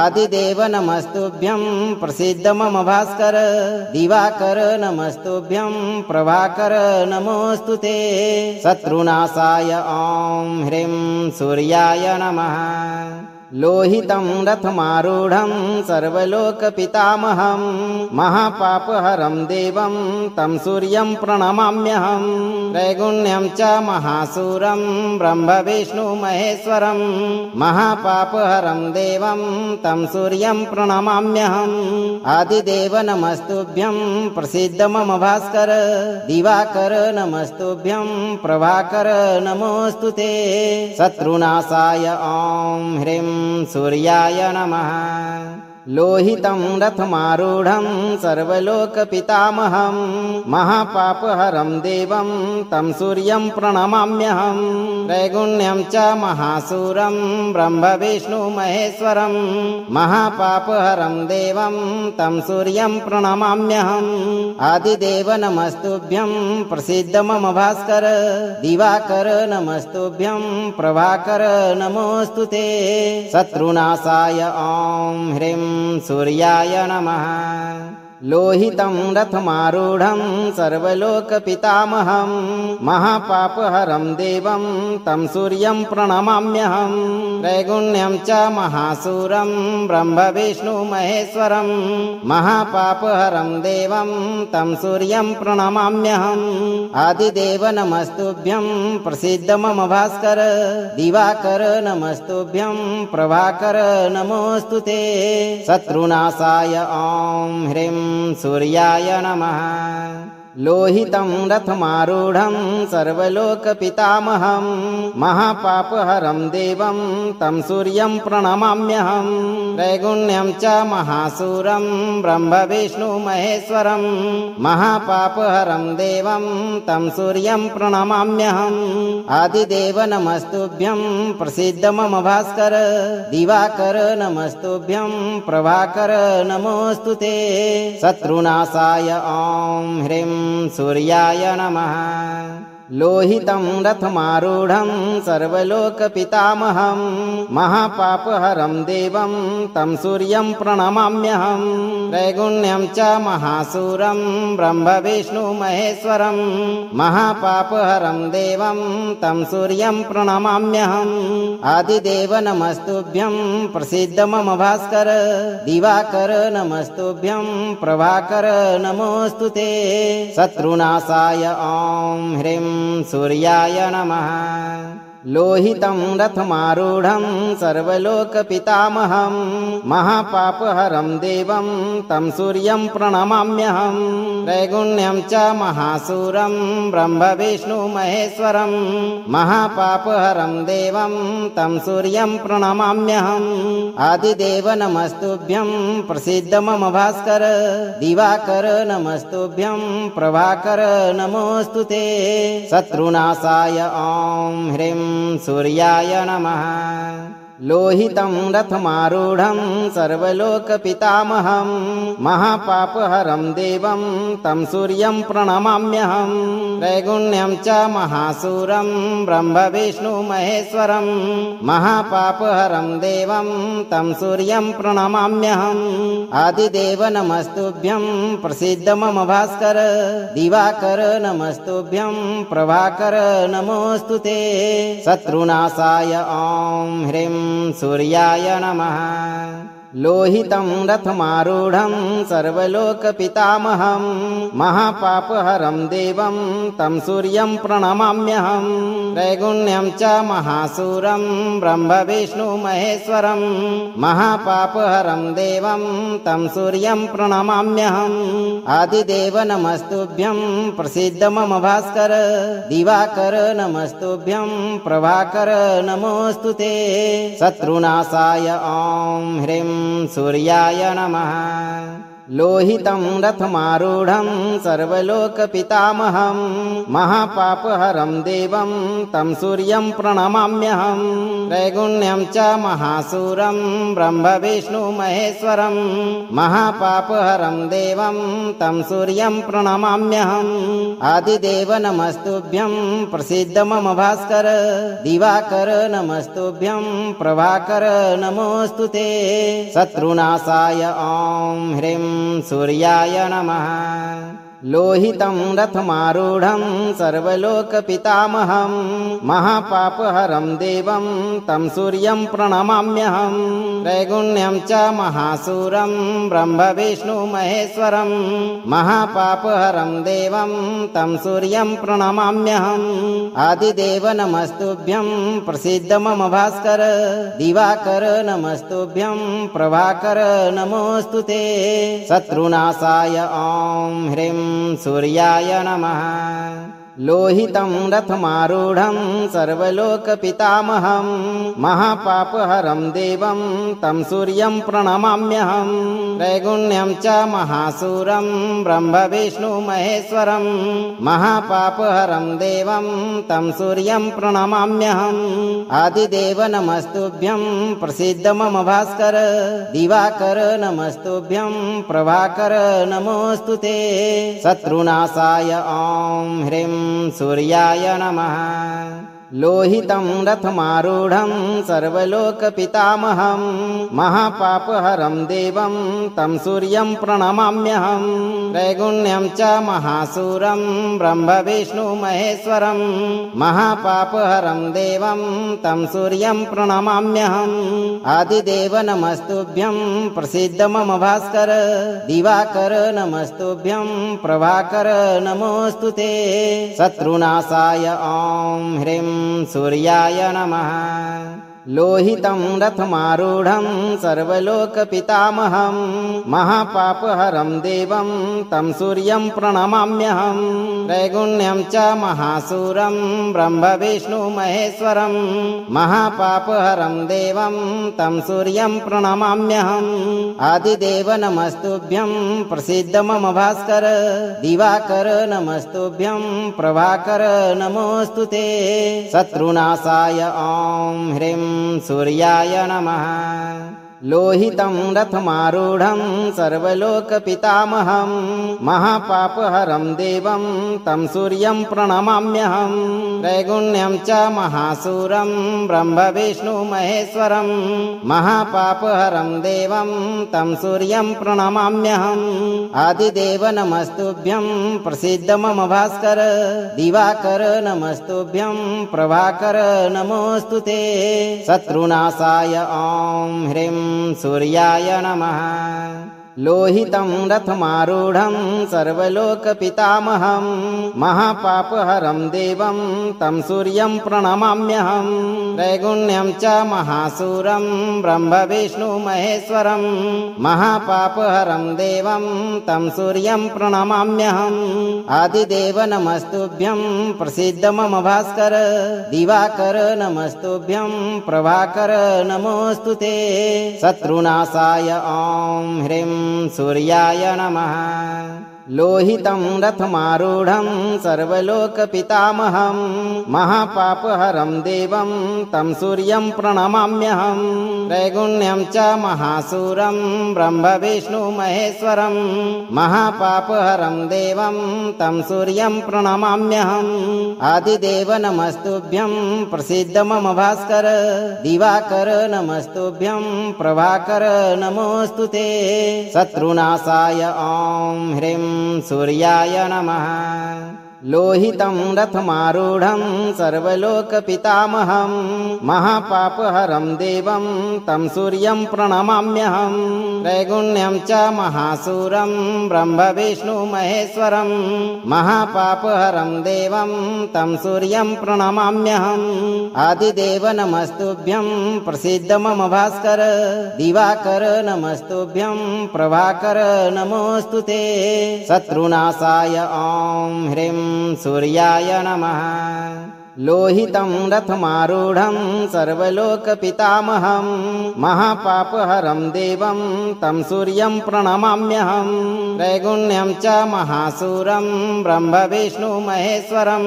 आदिदेव नमस्तुभ्यं प्रसीद मम भास्कर दिवाकर नमस्तुभ्यं प्रभाकर नमोऽस्तु ते शत्रुनाशाय ॐ ह्रीं सूर्याय नमः लोहितं रथमारूढं सर्वलोकपितामहं महापापहरं देवं तं सूर्यं प्रणमाम्यहं त्रैगुण्यं च महासूरं ब्रह्मविष्णुमहेश्वरं महापापहरं देवं तं सूर्यं प्रणमाम्यहम् आदिदेव नमस्तुभ्यं प्रसीद मम भास्कर दिवाकर नमस्तुभ्यं प्रभाकर नमोऽस्तु ते शत्रुनाशाय ॐ ह्रीं सूर्याय नमः लोहितं रथमारूढं सर्वलोकपितामहं महापापहरं देवं तं सूर्यं प्रणमाम्यहं त्रैगुण्यं च महासूरं ब्रह्मविष्णुमहेश्वरं महापापहरं देवं तं सूर्यं प्रणमाम्यहम् आदिदेव नमस्तुभ्यं प्रसीद मम भास्कर दिवाकर नमस्तुभ्यं प्रभाकर नमोऽस्तु ते शत्रुनाशाय ॐ ह्रीं सूर्याय नमः लोहितं रथमारूढं सर्वलोकपितामहं महापापहरं देवं तं सूर्यं प्रणमाम्यहं त्रैगुण्यं च महासूरं ब्रह्मविष्णुमहेश्वरं महापापहरं देवं तं सूर्यं प्रणमाम्यहम् आदिदेव नमस्तुभ्यं प्रसीद मम भास्कर दिवाकर नमस्तुभ्यं प्रभाकर नमोऽस्तु ते शत्रुनाशाय ॐ ह्रीं सूर्याय नमः लोहितं रथमारूढं सर्वलोकपितामहं महापापहरं देवं तं सूर्यं प्रणमाम्यहं त्रैगुण्यं च महासूरं ब्रह्मविष्णुमहेश्वरं महापापहरं देवं तं सूर्यं प्रणमाम्यहम् आदिदेव नमस्तुभ्यं प्रसीद मम भास्कर दिवाकर नमस्तुभ्यं प्रभाकर नमोऽस्तु ते शत्रुनाशाय ॐ ह्रीं सूर्याय नमः लोहितं रथमारूढं सर्वलोकपितामहं महापापहरं देवं तं सूर्यं प्रणमाम्यहं त्रैगुण्यं च महासूरं ब्रह्मविष्णुमहेश्वरं महापापहरं देवं तं सूर्यं प्रणमाम्यहम् आदिदेव नमस्तुभ्यं प्रसीद मम भास्कर दिवाकर नमस्तुभ्यं प्रभाकर नमोऽस्तु ते शत्रुनाशाय ॐ ह्रीं सूर्याय नमः लोहितं रथमारूढं सर्वलोकपितामहं महापापहरं देवं तं सूर्यं प्रणमाम्यहं त्रैगुण्यं च महासूरं ब्रह्मविष्णुमहेश्वरं महापापहरं देवं तं सूर्यं प्रणमाम्यहम् आदिदेव नमस्तुभ्यं प्रसीद मम भास्कर दिवाकर नमस्तुभ्यं प्रभाकर नमोऽस्तु ते शत्रुनाशाय ॐ ह्रीं सूर्याय नमः लोहितं रथमारूढं सर्वलोकपितामहं महापापहरं देवं तं सूर्यं प्रणमाम्यहं त्रैगुण्यं च महासूरं ब्रह्मविष्णुमहेश्वरं महापापहरं देवं तं सूर्यं प्रणमाम्यहम् आदिदेव नमस्तुभ्यं प्रसीद मम भास्कर दिवाकर नमस्तुभ्यं प्रभाकर नमोऽस्तु ते शत्रुनाशाय ॐ ह्रीं सूर्याय नमः लोहितं रथमारूढं सर्वलोकपितामहं महापापहरं देवं तं सूर्यं प्रणमाम्यहं त्रैगुण्यं च महासूरं ब्रह्मविष्णुमहेश्वरं महापापहरं देवं तं सूर्यं प्रणमाम्यहम् आदिदेव नमस्तुभ्यं प्रसीद मम भास्कर दिवाकर नमस्तुभ्यं प्रभाकर नमोऽस्तु ते शत्रुनाशाय ॐ ह्रीं सूर्याय नमः लोहितं रथमारूढं सर्वलोकपितामहं महापापहरं देवं तं सूर्यं प्रणमाम्यहं त्रैगुण्यं च महासूरं ब्रह्मविष्णुमहेश्वरं महापापहरं देवं तं सूर्यं प्रणमाम्यहम् आदिदेव नमस्तुभ्यं प्रसीद मम भास्कर दिवाकर नमस्तुभ्यं प्रभाकर नमोऽस्तु ते शत्रुनाशाय ॐ ह्रीं सूर्याय नमः लोहितं रथमारूढं सर्वलोकपितामहं महापापहरं देवं तं सूर्यं प्रणमाम्यहं त्रैगुण्यं च महासूरं ब्रह्मविष्णुमहेश्वरं महापापहरं देवं तं सूर्यं प्रणमाम्यहम् आदिदेव नमस्तुभ्यं प्रसीद मम भास्कर दिवाकर नमस्तुभ्यं प्रभाकर नमोऽस्तु ते शत्रुनाशाय ॐ ह्रीं सूर्याय नमः लोहितं रथमारूढं सर्वलोकपितामहं महापापहरं देवं तं सूर्यं प्रणमाम्यहं त्रैगुण्यं च महासूरं ब्रह्मविष्णुमहेश्वरं महापापहरं देवं तं सूर्यं प्रणमाम्यहम् आदिदेव नमस्तुभ्यं प्रसीद मम भास्कर दिवाकर नमस्तुभ्यं प्रभाकर नमोऽस्तु ते शत्रुनाशाय ॐ ह्रीं सूर्याय नमः लोहितं रथमारूढं सर्वलोकपितामहं महापापहरं देवं तं सूर्यं प्रणमाम्यहं त्रैगुण्यं च महासूरं ब्रह्मविष्णुमहेश्वरं महापापहरं देवं तं सूर्यं प्रणमाम्यहम् आदिदेव नमस्तुभ्यं प्रसीद मम भास्कर दिवाकर नमस्तुभ्यं प्रभाकर नमोऽस्तु ते शत्रुनाशाय ॐ ह्रीं सूर्याय नमः लोहितं रथमारूढं सर्वलोकपितामहं महापापहरं देवं तं सूर्यं प्रणमाम्यहं त्रैगुण्यं च महासूरं ब्रह्मविष्णुमहेश्वरं महापापहरं देवं तं सूर्यं प्रणमाम्यहम् आदिदेव नमस्तुभ्यं प्रसीद मम भास्कर दिवाकर नमस्तुभ्यं प्रभाकर नमोऽस्तु ते शत्रुनाशाय ॐ ह्रीं सूर्याय नमः लोहितं रथमारूढं सर्वलोकपितामहं महापापहरं देवं तं सूर्यं प्रणमाम्यहं त्रैगुण्यं च महासूरं ब्रह्मविष्णुमहेश्वरं महापापहरं देवं तं सूर्यं प्रणमाम्यहम् आदिदेव नमस्तुभ्यं प्रसीद मम भास्कर दिवाकर नमस्तुभ्यं प्रभाकर नमोऽस्तु ते शत्रुनाशाय ॐ ह्रीं सूर्याय नमः लोहितं रथमारूढं सर्वलोकपितामहं महापापहरं देवं तं सूर्यं प्रणमाम्यहं त्रैगुण्यं च महासूरं ब्रह्मविष्णुमहेश्वरं महापापहरं देवं तं सूर्यं प्रणमाम्यहम् आदिदेव नमस्तुभ्यं प्रसीद मम भास्कर दिवाकर नमस्तुभ्यं प्रभाकर नमोऽस्तु ते शत्रुनाशाय ॐ ह्रीं सूर्याय नमः लोहितं रथमारूढं सर्वलोकपितामहं महापापहरं देवं तं सूर्यं प्रणमाम्यहं त्रैगुण्यं च महासूरं ब्रह्मविष्णुमहेश्वरं महापापहरं देवं तं सूर्यं प्रणमाम्यहम् आदिदेव नमस्तुभ्यं प्रसीद मम भास्कर दिवाकर नमस्तुभ्यं प्रभाकर नमोऽस्तु ते शत्रुनाशाय ॐ ह्रीं सूर्याय नमः लोहितं रथमारूढं सर्वलोकपितामहं महापापहरं देवं तं सूर्यं प्रणमाम्यहं त्रैगुण्यं च महासूरं ब्रह्मविष्णुमहेश्वरं महापापहरं देवं तं सूर्यं प्रणमाम्यहम् आदिदेव नमस्तुभ्यं प्रसीद मम भास्कर दिवाकर नमस्तुभ्यं प्रभाकर नमोऽस्तु ते शत्रुनाशाय ॐ ह्रीं सूर्याय नमः लोहितं रथमारूढं सर्वलोकपितामहं महापापहरं देवं तं सूर्यं प्रणमाम्यहं त्रैगुण्यं च महासूरं ब्रह्मविष्णुमहेश्वरं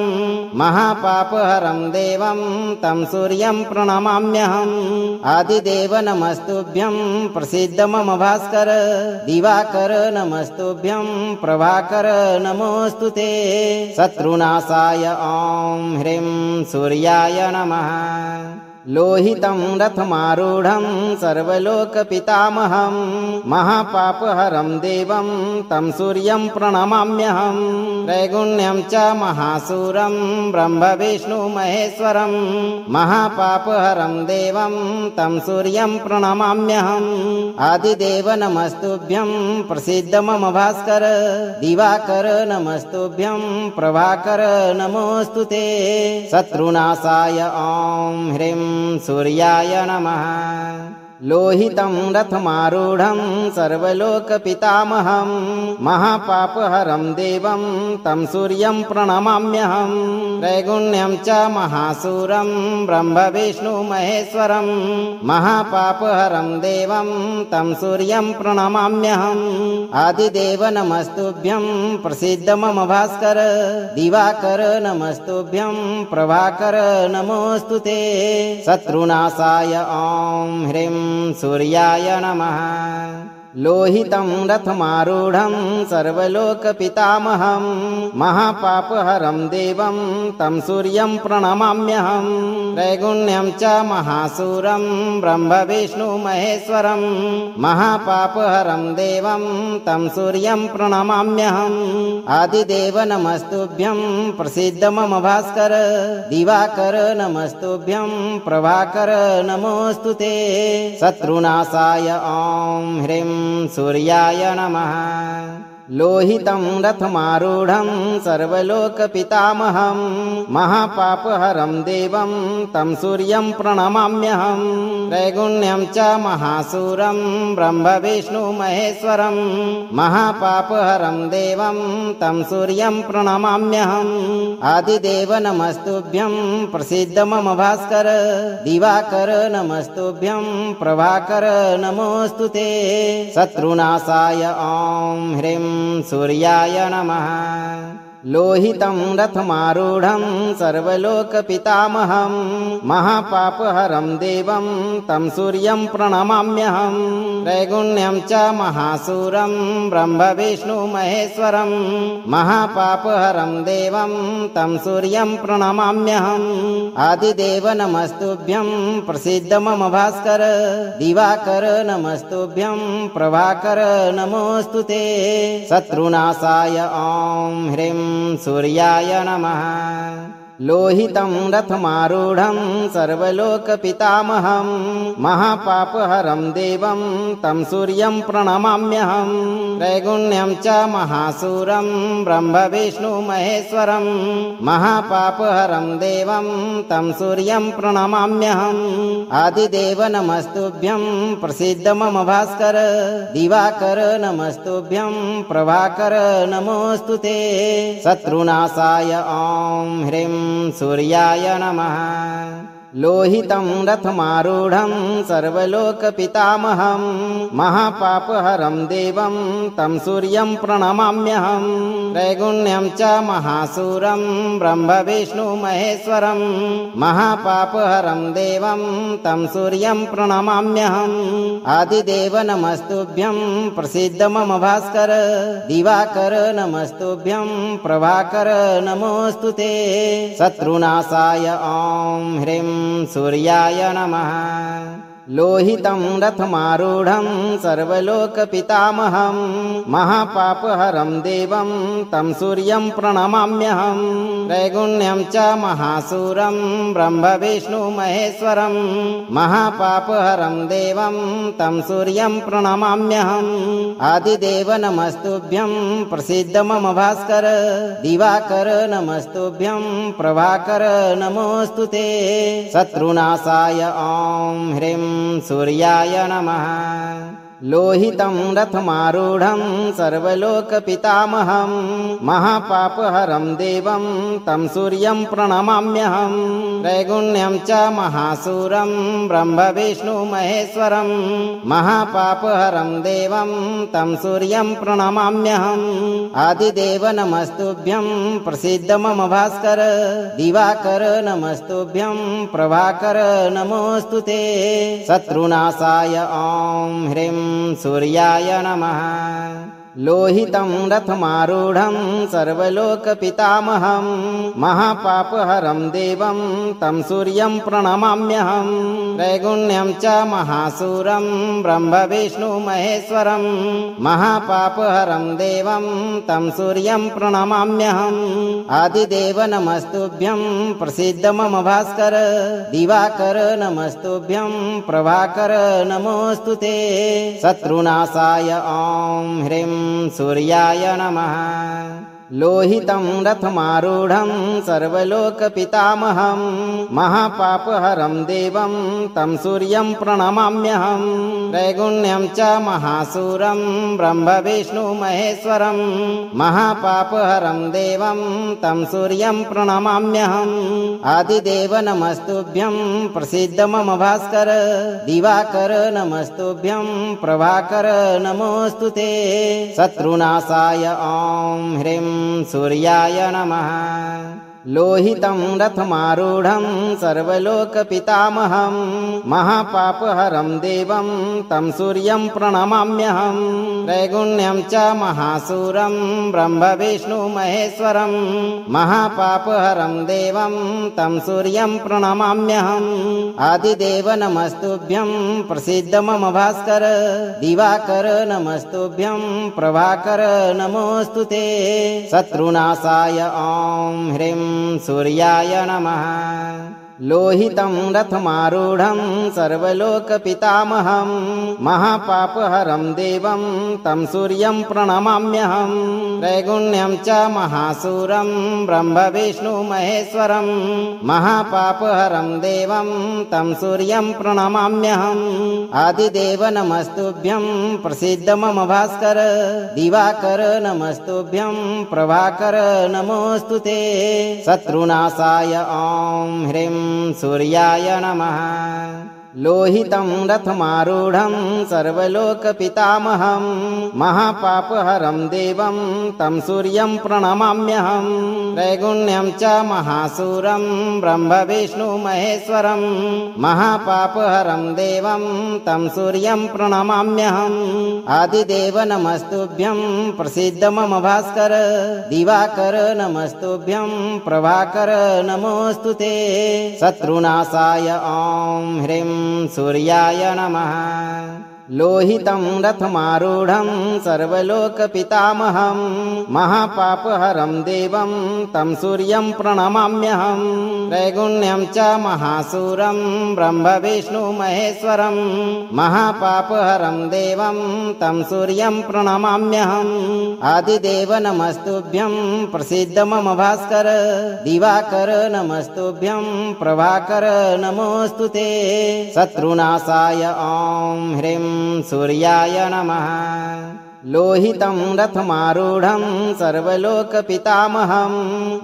महापापहरं देवं तं सूर्यं प्रणमाम्यहम् आदिदेव नमस्तुभ्यं प्रसीद मम भास्कर दिवाकर नमस्तुभ्यं प्रभाकर नमोऽस्तु ते शत्रुनाशाय ॐ ह्रीं सूर्याय नमः लोहितं रथमारूढं सर्वलोकपितामहं महापापहरं देवं तं सूर्यं प्रणमाम्यहं त्रैगुण्यं च महासूरं ब्रह्मविष्णुमहेश्वरं महापापहरं देवं तं सूर्यं प्रणमाम्यहम् आदिदेव नमस्तुभ्यं प्रसीद मम भास्कर दिवाकर नमस्तुभ्यं प्रभाकर नमोऽस्तु ते शत्रुनाशाय ॐ ह्रीं सूर्याय नमः लोहितं रथमारूढं सर्वलोकपितामहं महापापहरं देवं तं सूर्यं प्रणमाम्यहं त्रैगुण्यं च महासूरं ब्रह्मविष्णुमहेश्वरं महापापहरं देवं तं सूर्यं प्रणमाम्यहम् आदिदेव नमस्तुभ्यं प्रसीद मम भास्कर दिवाकर नमस्तुभ्यं प्रभाकर नमोऽस्तु ते शत्रुनाशाय ॐ ह्रीं सूर्याय नमः लोहितं रथमारूढं सर्वलोकपितामहं महापापहरं देवं तं सूर्यं प्रणमाम्यहं त्रैगुण्यं च महासूरं ब्रह्मविष्णुमहेश्वरं महापापहरं देवं तं सूर्यं प्रणमाम्यहम् आदिदेव नमस्तुभ्यं प्रसीद मम भास्कर दिवाकर नमस्तुभ्यं प्रभाकर नमोऽस्तु ते शत्रुनाशाय ॐ ह्रीं सूर्याय नमः लोहितं रथमारूढं सर्वलोकपितामहं महापापहरं देवं तं सूर्यं प्रणमाम्यहं त्रैगुण्यं च महासूरं ब्रह्मविष्णुमहेश्वरं महापापहरं देवं तं सूर्यं प्रणमाम्यहम् आदिदेव नमस्तुभ्यं प्रसीद मम भास्कर दिवाकर नमस्तुभ्यं प्रभाकर नमोऽस्तु ते शत्रुनाशाय ॐ ह्रीं सूर्याय नमः लोहितं रथमारूढं सर्वलोकपितामहं महापापहरं देवं तं सूर्यं प्रणमाम्यहं त्रैगुण्यं च महासूरं ब्रह्मविष्णुमहेश्वरं महापापहरं देवं तं सूर्यं प्रणमाम्यहम् आदिदेव नमस्तुभ्यं प्रसीद मम भास्कर दिवाकर नमस्तुभ्यं प्रभाकर नमोऽस्तु ते शत्रुनाशाय ॐ ह्रीं सूर्याय नमः लोहितं रथमारूढं सर्वलोकपितामहं महापापहरं देवं तं सूर्यं प्रणमाम्यहं त्रैगुण्यं च महासूरं ब्रह्मविष्णुमहेश्वरं महापापहरं देवं तं सूर्यं प्रणमाम्यहम् आदिदेव नमस्तुभ्यं प्रसीद मम भास्कर दिवाकर नमस्तुभ्यं प्रभाकर नमोऽस्तु ते शत्रुनाशाय ॐ ह्रीं सूर्याय नमः लोहितं रथमारूढं सर्वलोकपितामहं महापापहरं देवं तं सूर्यं प्रणमाम्यहं त्रैगुण्यं च महासूरं ब्रह्मविष्णुमहेश्वरं महापापहरं देवं तं सूर्यं प्रणमाम्यहम् आदिदेव नमस्तुभ्यं प्रसीद मम भास्कर दिवाकर नमस्तुभ्यं प्रभाकर नमोऽस्तु ते शत्रुनाशाय ॐ ह्रीं सूर्याय नमः लोहितं रथमारूढं सर्वलोकपितामहं महापापहरं देवं तं सूर्यं प्रणमाम्यहं त्रैगुण्यं च महासूरं ब्रह्मविष्णुमहेश्वरं महापापहरं देवं तं सूर्यं प्रणमाम्यहम् आदिदेव नमस्तुभ्यं प्रसीद मम भास्कर दिवाकर नमस्तुभ्यं प्रभाकर नमोऽस्तु ते शत्रुनाशाय ॐ ह्रीं सूर्याय नमः लोहितं रथमारूढं सर्वलोकपितामहं महापापहरं देवं तं सूर्यं प्रणमाम्यहं त्रैगुण्यं च महासूरं ब्रह्मविष्णुमहेश्वरं महापापहरं देवं तं सूर्यं प्रणमाम्यहम् आदिदेव नमस्तुभ्यं प्रसीद मम भास्कर दिवाकर नमस्तुभ्यं प्रभाकर नमोऽस्तु ते शत्रुनाशाय ॐ ह्रीं सूर्याय नमः लोहितं रथमारूढं सर्वलोकपितामहं महापापहरं देवं तं सूर्यं प्रणमाम्यहं त्रैगुण्यं च महासूरं ब्रह्मविष्णुमहेश्वरं महापापहरं देवं तं सूर्यं प्रणमाम्यहम् आदिदेव नमस्तुभ्यं प्रसीद मम भास्कर दिवाकर नमस्तुभ्यं प्रभाकर नमोऽस्तु ते शत्रुनाशाय ॐ ह्रीं सूर्याय नमः लोहितं रथमारूढं सर्वलोकपितामहं महापापहरं देवं तं सूर्यं प्रणमाम्यहं त्रैगुण्यं च महासूरं ब्रह्मविष्णुमहेश्वरं महापापहरं देवं तं सूर्यं प्रणमाम्यहम् आदिदेव नमस्तुभ्यं प्रसीद मम भास्कर दिवाकर नमस्तुभ्यं प्रभाकर नमोऽस्तु ते शत्रुनाशाय ॐ ह्रीं सूर्याय नमः लोहितं रथमारूढं सर्वलोकपितामहं महापापहरं देवं तं सूर्यं प्रणमाम्यहं त्रैगुण्यं च महासूरं ब्रह्मविष्णुमहेश्वरं महापापहरं देवं तं सूर्यं प्रणमाम्यहम् आदिदेव नमस्तुभ्यं प्रसीद मम भास्कर दिवाकर नमस्तुभ्यं प्रभाकर नमोऽस्तु ते शत्रुनाशाय ॐ ह्रीं सूर्याय नमः लोहितं रथमारूढं सर्वलोकपितामहं महापापहरं देवं तं सूर्यं प्रणमाम्यहं त्रैगुण्यं च महासूरं ब्रह्मविष्णुमहेश्वरं महापापहरं देवं तं सूर्यं प्रणमाम्यहम् आदिदेव नमस्तुभ्यं प्रसीद मम भास्कर दिवाकर नमस्तुभ्यं प्रभाकर नमोऽस्तु ते शत्रुनाशाय ॐ ह्रीं सूर्याय नमः लोहितं रथमारूढं सर्वलोकपितामहं महापापहरं देवं तं सूर्यं प्रणमाम्यहं त्रैगुण्यं च महासूरं ब्रह्मविष्णुमहेश्वरं महापापहरं देवं तं सूर्यं प्रणमाम्यहम् आदिदेव नमस्तुभ्यं प्रसीद मम भास्कर दिवाकर नमस्तुभ्यं प्रभाकर नमोऽस्तु ते शत्रुनाशाय ॐ ह्रीं सूर्याय नमः लोहितं रथमारूढं सर्वलोकपितामहं महापापहरं देवं तं सूर्यं प्रणमाम्यहं त्रैगुण्यं च महासूरं ब्रह्मविष्णुमहेश्वरं महापापहरं देवं तं सूर्यं प्रणमाम्यहम् आदिदेव नमस्तुभ्यं प्रसीद मम भास्कर दिवाकर नमस्तुभ्यं प्रभाकर नमोऽस्तु ते शत्रुनाशाय ॐ ह्रीं सूर्याय नमः लोहितं रथमारूढं सर्वलोकपितामहं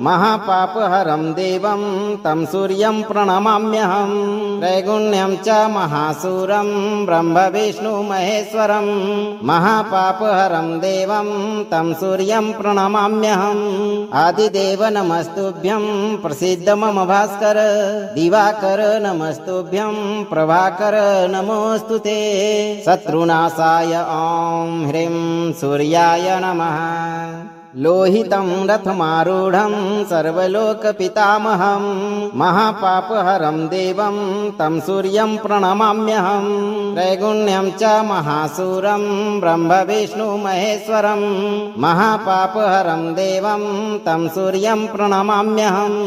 महापापहरं देवं तं सूर्यं प्रणमाम्यहं त्रैगुण्यं च महासूरं ब्रह्मविष्णुमहेश्वरं महापापहरं देवं तं सूर्यं प्रणमाम्यहम् आदिदेव नमस्तुभ्यं प्रसीद मम भास्कर दिवाकर नमस्तुभ्यं प्रभाकर नमोऽस्तु ते शत्रुनाशाय ॐ ह्रीं सूर्याय नमः लोहितं रथमारूढं सर्वलोकपितामहं महापापहरं देवं तं सूर्यं प्रणमाम्यहं त्रैगुण्यं च महासूरं ब्रह्मविष्णुमहेश्वरं महापापहरं देवं तं सूर्यं प्रणमाम्यहम्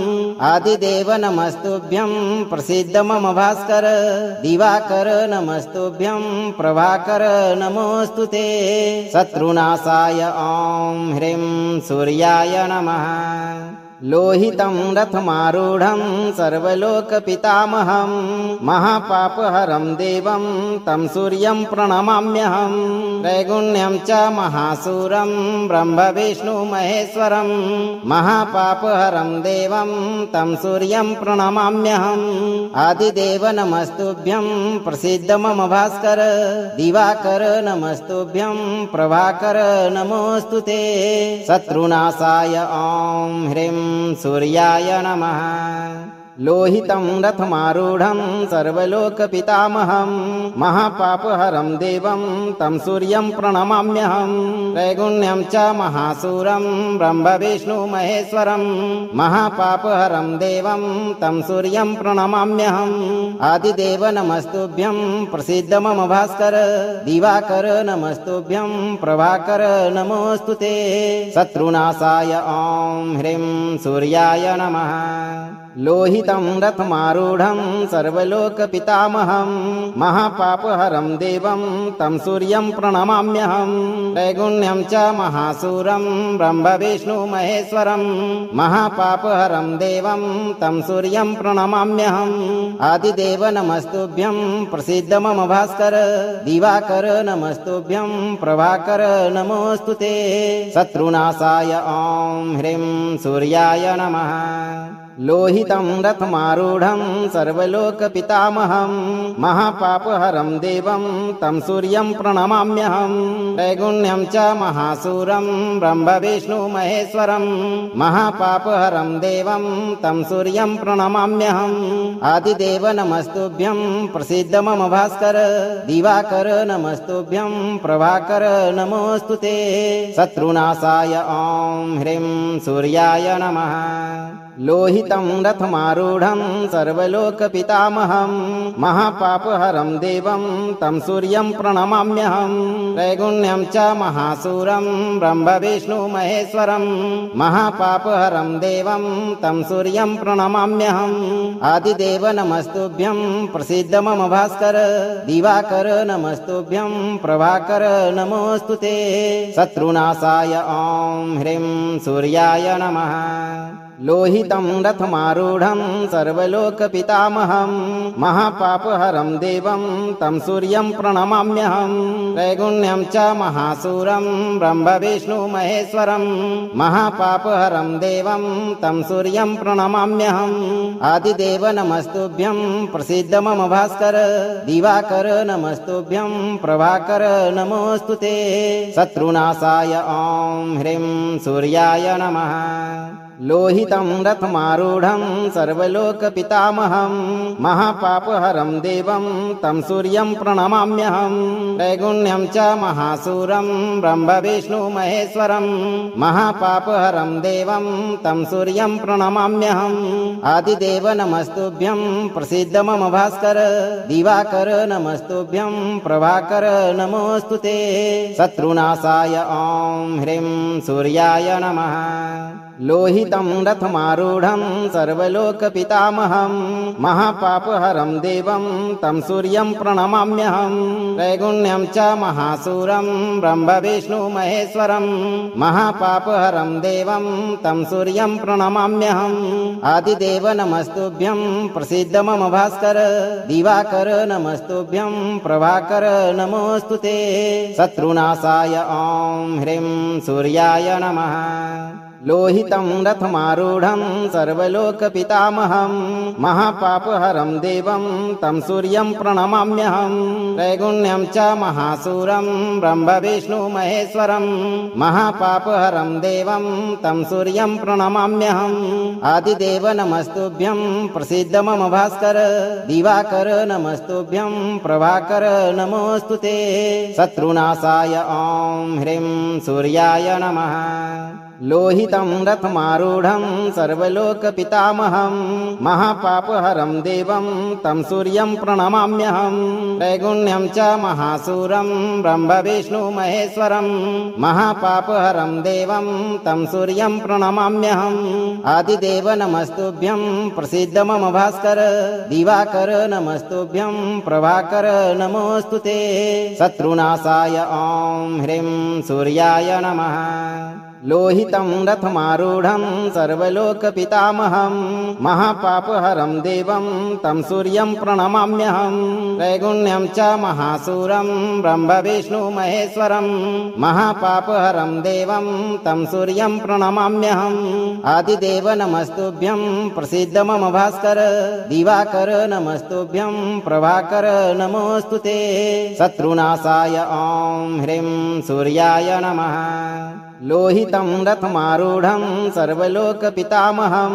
आदिदेव नमस्तुभ्यं प्रसीद मम भास्कर दिवाकर नमस्तुभ्यं प्रभाकर नमोऽस्तु ते शत्रुनाशाय ॐ ह्रीं सूर्याय नमः लोहितं रथमारूढं सर्वलोकपितामहं महापापहरं देवं तं सूर्यं प्रणमाम्यहं त्रैगुण्यं च महासूरं ब्रह्मविष्णुमहेश्वरं महापापहरं देवं तं सूर्यं प्रणमाम्यहम् आदिदेव नमस्तुभ्यं प्रसीद मम भास्कर दिवाकर नमस्तुभ्यं प्रभाकर नमोऽस्तुते शत्रुनाशाय ॐ ह्रीं सूर्याय नमः लोहितं रथमारूढं सर्वलोकपितामहं महापापहरं देवं तं सूर्यं प्रणमाम्यहं त्रैगुण्यं च महासूरं ब्रह्मविष्णुमहेश्वरं महापापहरं देवं तं सूर्यं प्रणमाम्यहम् आदिदेव नमस्तुभ्यं प्रसीद मम भास्कर दिवाकर नमस्तुभ्यं प्रभाकर नमोऽस्तुते शत्रुनाशाय ॐ ह्रीं सूर्याय नमः लोहितं रथमारूढं सर्वलोकपितामहं महापापहरं देवं तं सूर्यं प्रणमाम्यहं त्रैगुण्यं च महासूरं ब्रह्मविष्णुमहेश्वरं महापापहरं देवं तं सूर्यं प्रणमाम्यहम् आदिदेव नमस्तुभ्यं प्रसीद मम भास्कर दिवाकर नमस्तुभ्यं प्रभाकर नमोऽस्तुते शत्रुनाशाय ॐ ह्रीं सूर्याय नमः लोहितं रथमारूढं सर्वलोकपितामहं महापापहरं देवं तं सूर्यं प्रणमाम्यहं त्रैगुण्यं च महासूरं ब्रह्मविष्णुमहेश्वरं महापापहरं देवं तं सूर्यं प्रणमाम्यहम् आदिदेव नमस्तुभ्यं प्रसीद मम भास्कर दिवाकर नमस्तुभ्यं प्रभाकर नमोऽस्तुते शत्रुनाशाय ॐ ह्रीं सूर्याय नमः लोहितं रथमारूढं सर्वलोकपितामहं महापापहरं देवं तं सूर्यं प्रणमाम्यहं त्रैगुण्यं च महासूरं ब्रह्मविष्णुमहेश्वरं महापापहरं देवं तं सूर्यं प्रणमाम्यहम् आदिदेव नमस्तुभ्यं प्रसीद मम भास्कर दिवाकर नमस्तुभ्यं प्रभाकर नमोऽस्तुते शत्रुनाशाय ॐ ह्रीं सूर्याय नमः लोहितं रथमारूढं सर्वलोकपितामहं महापापहरं देवं तं सूर्यं प्रणमाम्यहं त्रैगुण्यं च महासूरं ब्रह्मविष्णुमहेश्वरं महापापहरं देवं तं सूर्यं प्रणमाम्यहम् आदिदेव नमस्तुभ्यं प्रसीद मम भास्कर दिवाकर नमस्तुभ्यं प्रभाकर नमोऽस्तुते शत्रुनाशाय ॐ ह्रीं सूर्याय नमः लोहितं रथमारूढं सर्वलोकपितामहं महापापहरं देवं तं सूर्यं प्रणमाम्यहं त्रैगुण्यं च महासूरं ब्रह्मविष्णुमहेश्वरं महापापहरं देवं तं सूर्यं प्रणमाम्यहम् आदिदेव नमस्तुभ्यं प्रसीद मम भास्कर दिवाकर नमस्तुभ्यं प्रभाकर नमोऽस्तुते शत्रुनाशाय ॐ ह्रीं सूर्याय नमः लोहितं रथमारूढं सर्वलोकपितामहं महापापहरं देवं तं सूर्यं प्रणमाम्यहं त्रैगुण्यं च महासूरं ब्रह्मविष्णुमहेश्वरं महापापहरं देवं तं सूर्यं प्रणमाम्यहम् आदिदेव नमस्तुभ्यं प्रसीद मम भास्कर दिवाकर नमस्तुभ्यं प्रभाकर नमोऽस्तुते शत्रुनाशाय ॐ ह्रीं सूर्याय नमः लोहितं रथमारूढं सर्वलोकपितामहं महापापहरं देवं तं सूर्यं प्रणमाम्यहं त्रैगुण्यं च महासूरं ब्रह्मविष्णुमहेश्वरं महापापहरं देवं तं सूर्यं प्रणमाम्यहम् आदिदेव नमस्तुभ्यं प्रसीद मम भास्कर दिवाकर नमस्तुभ्यं प्रभाकर नमोऽस्तुते शत्रुनाशाय ॐ ह्रीं सूर्याय नमः लोहितं रथमारूढं सर्वलोकपितामहं महापापहरं देवं तं सूर्यं प्रणमाम्यहं त्रैगुण्यं च महासूरं ब्रह्मविष्णुमहेश्वरं महापापहरं देवं तं सूर्यं प्रणमाम्यहम् आदिदेव नमस्तुभ्यं प्रसीद मम भास्कर दिवाकर नमस्तुभ्यं प्रभाकर नमोऽस्तुते शत्रुनाशाय ॐ ह्रीं सूर्याय नमः लोहितं रथमारूढं सर्वलोकपितामहं महापापहरं देवं तं सूर्यं प्रणमाम्यहं त्रैगुण्यं च महासूरं ब्रह्मविष्णुमहेश्वरं महापापहरं देवं तं सूर्यं प्रणमाम्यहम् आदिदेव नमस्तुभ्यं प्रसीद मम भास्कर दिवाकर नमस्तुभ्यं प्रभाकर नमोऽस्तु ते शत्रुनाशाय ॐ ह्रीं सूर्याय नमः लोहितं रथमारूढं सर्वलोकपितामहं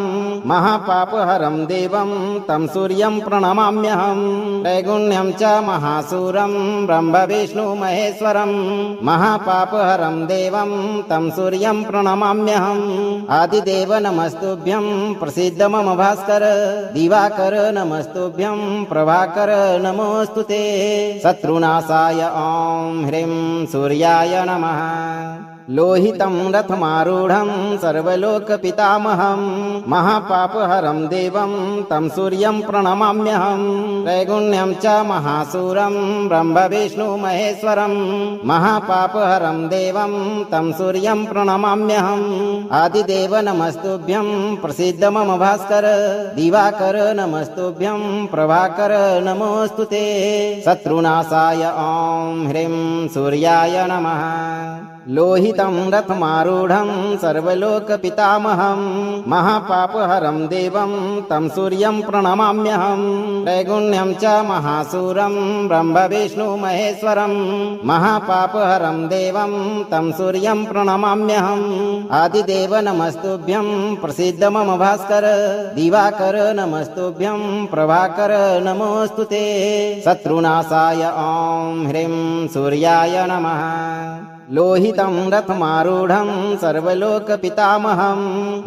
महापापहरं देवं तं सूर्यं प्रणमाम्यहं त्रैगुण्यं च महासूरं ब्रह्मविष्णुमहेश्वरं महापापहरं देवं तं सूर्यं प्रणमाम्यहम् आदिदेव नमस्तुभ्यं प्रसीद मम भास्कर दिवाकर नमस्तुभ्यं प्रभाकर नमोऽस्तु ते शत्रुनाशाय ॐ ह्रीं सूर्याय नमः लोहितं रथमारूढं सर्वलोकपितामहं महापापहरं देवं तं सूर्यं प्रणमाम्यहं त्रैगुण्यं च महासूरं ब्रह्मविष्णुमहेश्वरं महापापहरं देवं तं सूर्यं प्रणमाम्यहम् आदिदेव नमस्तुभ्यं प्रसीद मम भास्कर दिवाकर नमस्तुभ्यं प्रभाकर नमोऽस्तु ते शत्रुनाशाय ॐ ह्रीं सूर्याय नमः लोहितं रथमारूढं सर्वलोकपितामहं महापापहरं देवं तं सूर्यं प्रणमाम्यहं त्रैगुण्यं च महासूरं ब्रह्मविष्णुमहेश्वरं महापापहरं देवं तं सूर्यं प्रणमाम्यहम् आदिदेव नमस्तुभ्यं प्रसीद मम भास्कर दिवाकर नमस्तुभ्यं प्रभाकर नमोऽस्तु ते शत्रुनाशाय ॐ ह्रीं सूर्याय नमः लोहितं रथमारूढं सर्वलोकपितामहं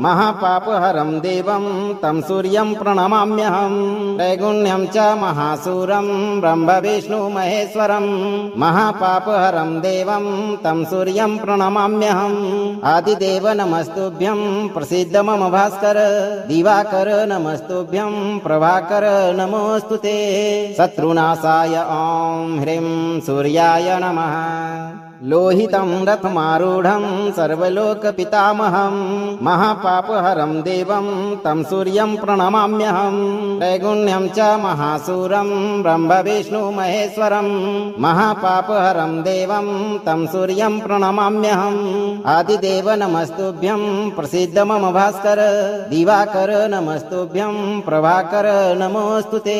महापापहरं देवं तं सूर्यं प्रणमाम्यहं त्रैगुण्यं च महासूरं ब्रह्मविष्णुमहेश्वरं महापापहरं देवं तं सूर्यं प्रणमाम्यहम् आदिदेव नमस्तुभ्यं प्रसीद मम भास्कर दिवाकर नमस्तुभ्यं प्रभाकर नमोऽस्तु ते शत्रुनाशाय ॐ ह्रीं सूर्याय नमः लोहितं रथमारूढं सर्वलोकपितामहं महापापहरं देवं तं सूर्यं प्रणमाम्यहं त्रैगुण्यं च महासूरं ब्रह्मविष्णुमहेश्वरं महापापहरं देवं तं सूर्यं प्रणमाम्यहम् आदिदेव नमस्तुभ्यं प्रसीद मम भास्कर दिवाकर नमस्तुभ्यं प्रभाकर नमोऽस्तु ते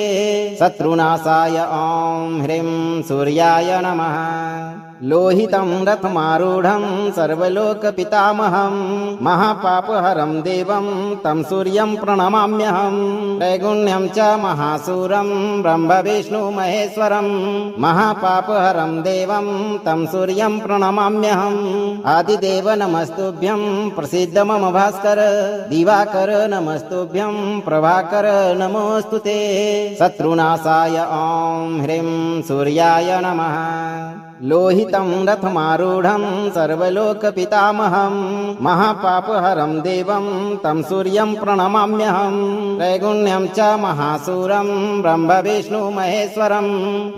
शत्रुनाशाय ॐ ह्रीं सूर्याय नमः लोहितं रथमारूढं सर्वलोकपितामहं महापापहरं देवं तं सूर्यं प्रणमाम्यहं त्रैगुण्यं च महासूरं ब्रह्मविष्णुमहेश्वरं महापापहरं देवं तं सूर्यं प्रणमाम्यहम् आदिदेव नमस्तुभ्यं प्रसीद मम भास्कर दिवाकर नमस्तुभ्यं प्रभाकर नमोऽस्तु ते शत्रुनाशाय ॐ ह्रीं सूर्याय नमः लोहितं रथमारूढं सर्वलोकपितामहं महापापहरं देवं तं सूर्यं प्रणमाम्यहं त्रैगुण्यं च महासूरं ब्रह्मविष्णुमहेश्वरं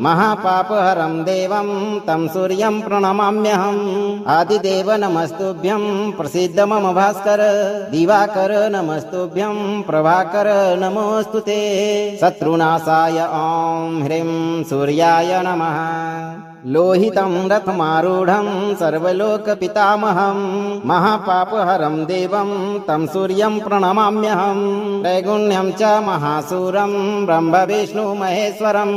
महापापहरं देवं तं सूर्यं प्रणमाम्यहम् आदिदेव नमस्तुभ्यं प्रसीद मम भास्कर दिवाकर नमस्तुभ्यं प्रभाकर नमोऽस्तु ते शत्रुनाशाय ॐ ह्रीं सूर्याय नमः लोहितं रथमारूढं सर्वलोकपितामहं महापापहरं देवं तं सूर्यं प्रणमाम्यहं त्रैगुण्यं च महासूरं ब्रह्मविष्णुमहेश्वरं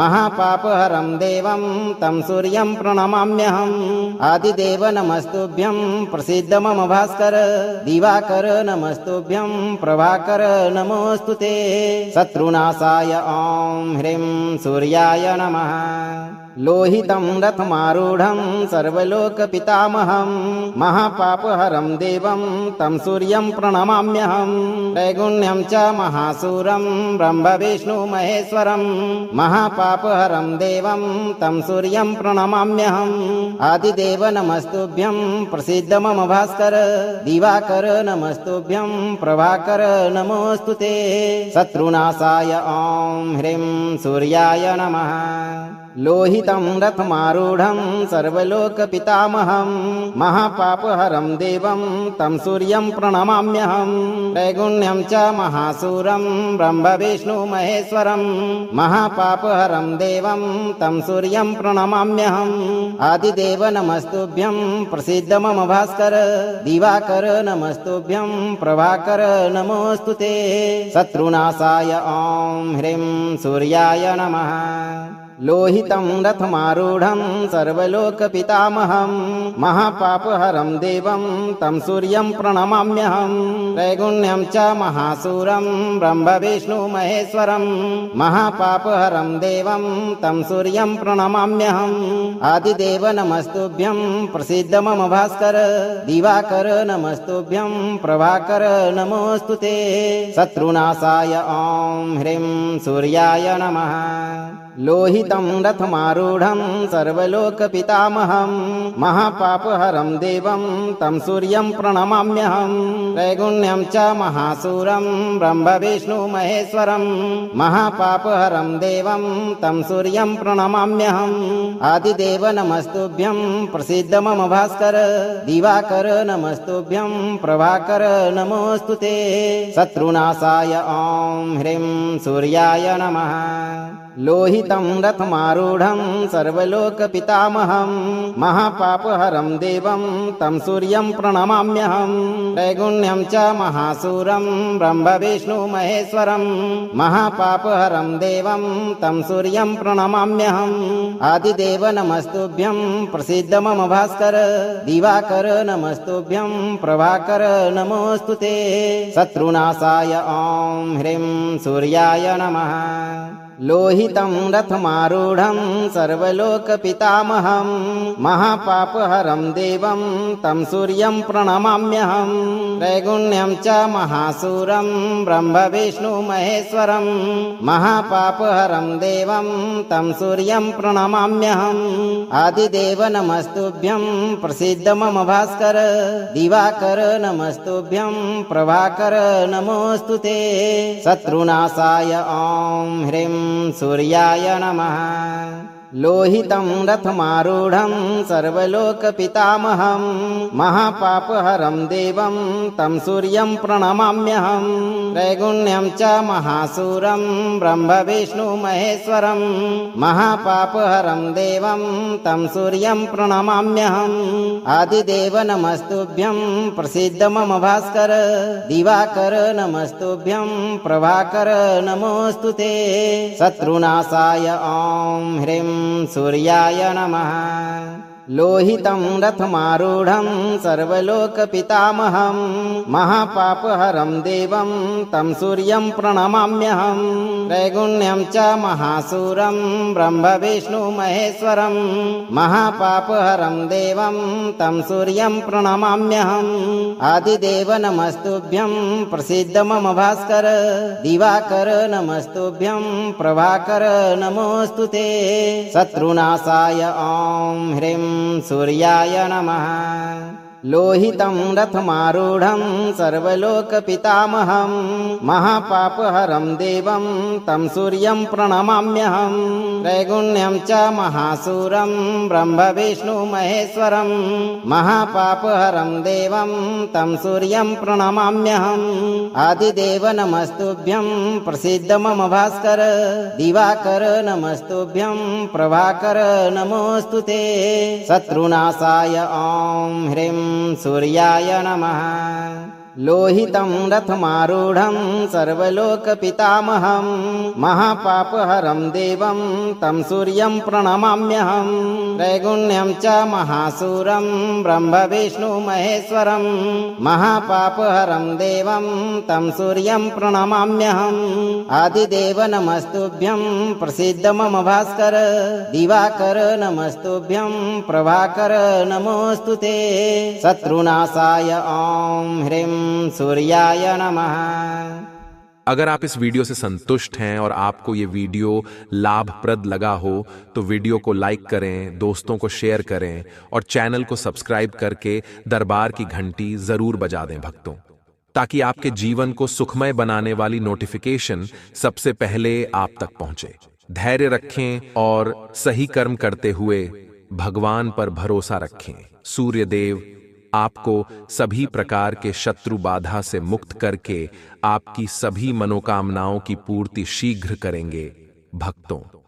महापापहरं देवं तं सूर्यं प्रणमाम्यहम् आदिदेव नमस्तुभ्यं प्रसीद मम भास्कर दिवाकर नमस्तुभ्यं प्रभाकर नमोऽस्तु ते शत्रुनाशाय ॐ ह्रीं सूर्याय नमः लोहितं रथमारूढं सर्वलोकपितामहं महापापहरं देवं तं सूर्यं प्रणमाम्यहं त्रैगुण्यं च महासूरं ब्रह्मविष्णुमहेश्वरं महापापहरं देवं तं सूर्यं प्रणमाम्यहम् आदिदेव नमस्तुभ्यं प्रसीद मम भास्कर दिवाकर नमस्तुभ्यं प्रभाकर नमोऽस्तु ते शत्रुनाशाय ॐ ह्रीं सूर्याय नमः लोहितं रथमारूढं सर्वलोकपितामहं महापापहरं देवं तं सूर्यं प्रणमाम्यहं त्रैगुण्यं च महासूरं ब्रह्मविष्णुमहेश्वरं महापापहरं देवं तं सूर्यं प्रणमाम्यहम् आदिदेव नमस्तुभ्यं प्रसीद मम भास्कर दिवाकर नमस्तुभ्यं प्रभाकर नमोऽस्तुते शत्रुनाशाय ॐ ह्रीं सूर्याय नमः लोहितं रथमारूढं सर्वलोकपितामहं महापापहरं देवं तं सूर्यं प्रणमाम्यहं त्रैगुण्यं च महासूरं ब्रह्मविष्णुमहेश्वरं महापापहरं देवं तं सूर्यं प्रणमाम्यहम् आदिदेव नमस्तुभ्यं प्रसीद मम भास्कर दिवाकर नमस्तुभ्यं प्रभाकर नमोऽस्तुते शत्रुनाशाय ॐ ह्रीं सूर्याय नमः लोहितं रथमारूढं सर्वलोकपितामहं महापापहरं देवं तं सूर्यं प्रणमाम्यहं त्रैगुण्यं च महासूरं ब्रह्मविष्णुमहेश्वरं महापापहरं देवं तं सूर्यं प्रणमाम्यहम् आदिदेव नमस्तुभ्यं प्रसीद मम भास्कर दिवाकर नमस्तुभ्यं प्रभाकर नमोऽस्तुते शत्रुनाशाय ॐ ह्रीं सूर्याय नमः लोहितं रथमारूढं सर्वलोकपितामहं महापापहरं देवं तं सूर्यं प्रणमाम्यहं त्रैगुण्यं च महासूरं ब्रह्मविष्णुमहेश्वरं महापापहरं देवं तं सूर्यं प्रणमाम्यहम् आदिदेव नमस्तुभ्यं प्रसीद मम भास्कर दिवाकर नमस्तुभ्यं प्रभाकर नमोऽस्तुते शत्रुनाशाय ॐ ह्रीं सूर्याय नमः लोहितं रथमारूढं सर्वलोकपितामहं महापापहरं देवं तं सूर्यं प्रणमाम्यहं त्रैगुण्यं च महासूरं ब्रह्मविष्णुमहेश्वरं महापापहरं देवं तं सूर्यं प्रणमाम्यहम् आदिदेव नमस्तुभ्यं प्रसीद मम भास्कर दिवाकर नमस्तुभ्यं प्रभाकर नमोऽस्तुते शत्रुनाशाय ॐ ह्रीं सूर्याय नमः लोहितं रथमारूढं सर्वलोकपितामहं महापापहरं देवं तं सूर्यं प्रणमाम्यहं त्रैगुण्यं च महासूरं ब्रह्मविष्णुमहेश्वरं महापापहरं देवं तं सूर्यं प्रणमाम्यहम् आदिदेव नमस्तुभ्यं प्रसीद मम भास्कर दिवाकर नमस्तुभ्यं प्रभाकर नमोऽस्तुते शत्रुनाशाय ॐ ह्रीं सूर्याय नमः लोहितं रथमारूढं सर्वलोकपितामहं महापापहरं देवं तं सूर्यं प्रणमाम्यहं त्रैगुण्यं च महासूरं ब्रह्मविष्णुमहेश्वरं महापापहरं देवं तं सूर्यं प्रणमाम्यहम् आदिदेव नमस्तुभ्यं प्रसीद मम भास्कर दिवाकर नमस्तुभ्यं प्रभाकर नमोऽस्तुते शत्रुनाशाय ॐ ह्रीं सूर्याय नमः लोहितं रथमारूढं सर्वलोकपितामहं महापापहरं देवं तं सूर्यं प्रणमाम्यहं त्रैगुण्यं च महासूरं ब्रह्मविष्णुमहेश्वरं महापापहरं देवं तं सूर्यं प्रणमाम्यहम् आदिदेव नमस्तुभ्यं प्रसीद मम भास्कर दिवाकर नमस्तुभ्यं प्रभाकर नमोऽस्तुते शत्रुनाशाय ॐ ह्रीं सूर्याय नमः लोहितं रथमारूढं सर्वलोकपितामहं महापापहरं देवं तं सूर्यं प्रणमाम्यहं त्रैगुण्यं च महासूरं ब्रह्मविष्णुमहेश्वरं महापापहरं देवं तं सूर्यं प्रणमाम्यहम् आदिदेव नमस्तुभ्यं प्रसीद मम भास्कर दिवाकर नमस्तुभ्यं प्रभाकर नमोऽस्तुते शत्रुनाशाय ॐ ह्रीं सूर्याय नमः। अगर आप इस वीडियो से संतुष्ट हैं और आपको ये वीडियो लाभप्रद लगा हो तो वीडियो को लाइक करें, दोस्तों को शेयर करें और चैनल को सब्सक्राइब करके दरबार की घंटी जरूर बजा दें भक्तों, ताकि आपके जीवन को सुखमय बनाने वाली नोटिफिकेशन सबसे पहले आप तक पहुंचे। धैर्य रखें और सही कर्म करते हुए भगवान पर भरोसा रखें। सूर्य देव आपको सभी प्रकार के शत्रु बाधा से मुक्त करके आपकी सभी मनोकामनाओं की पूर्ति शीघ्र करेंगे। भक्तों,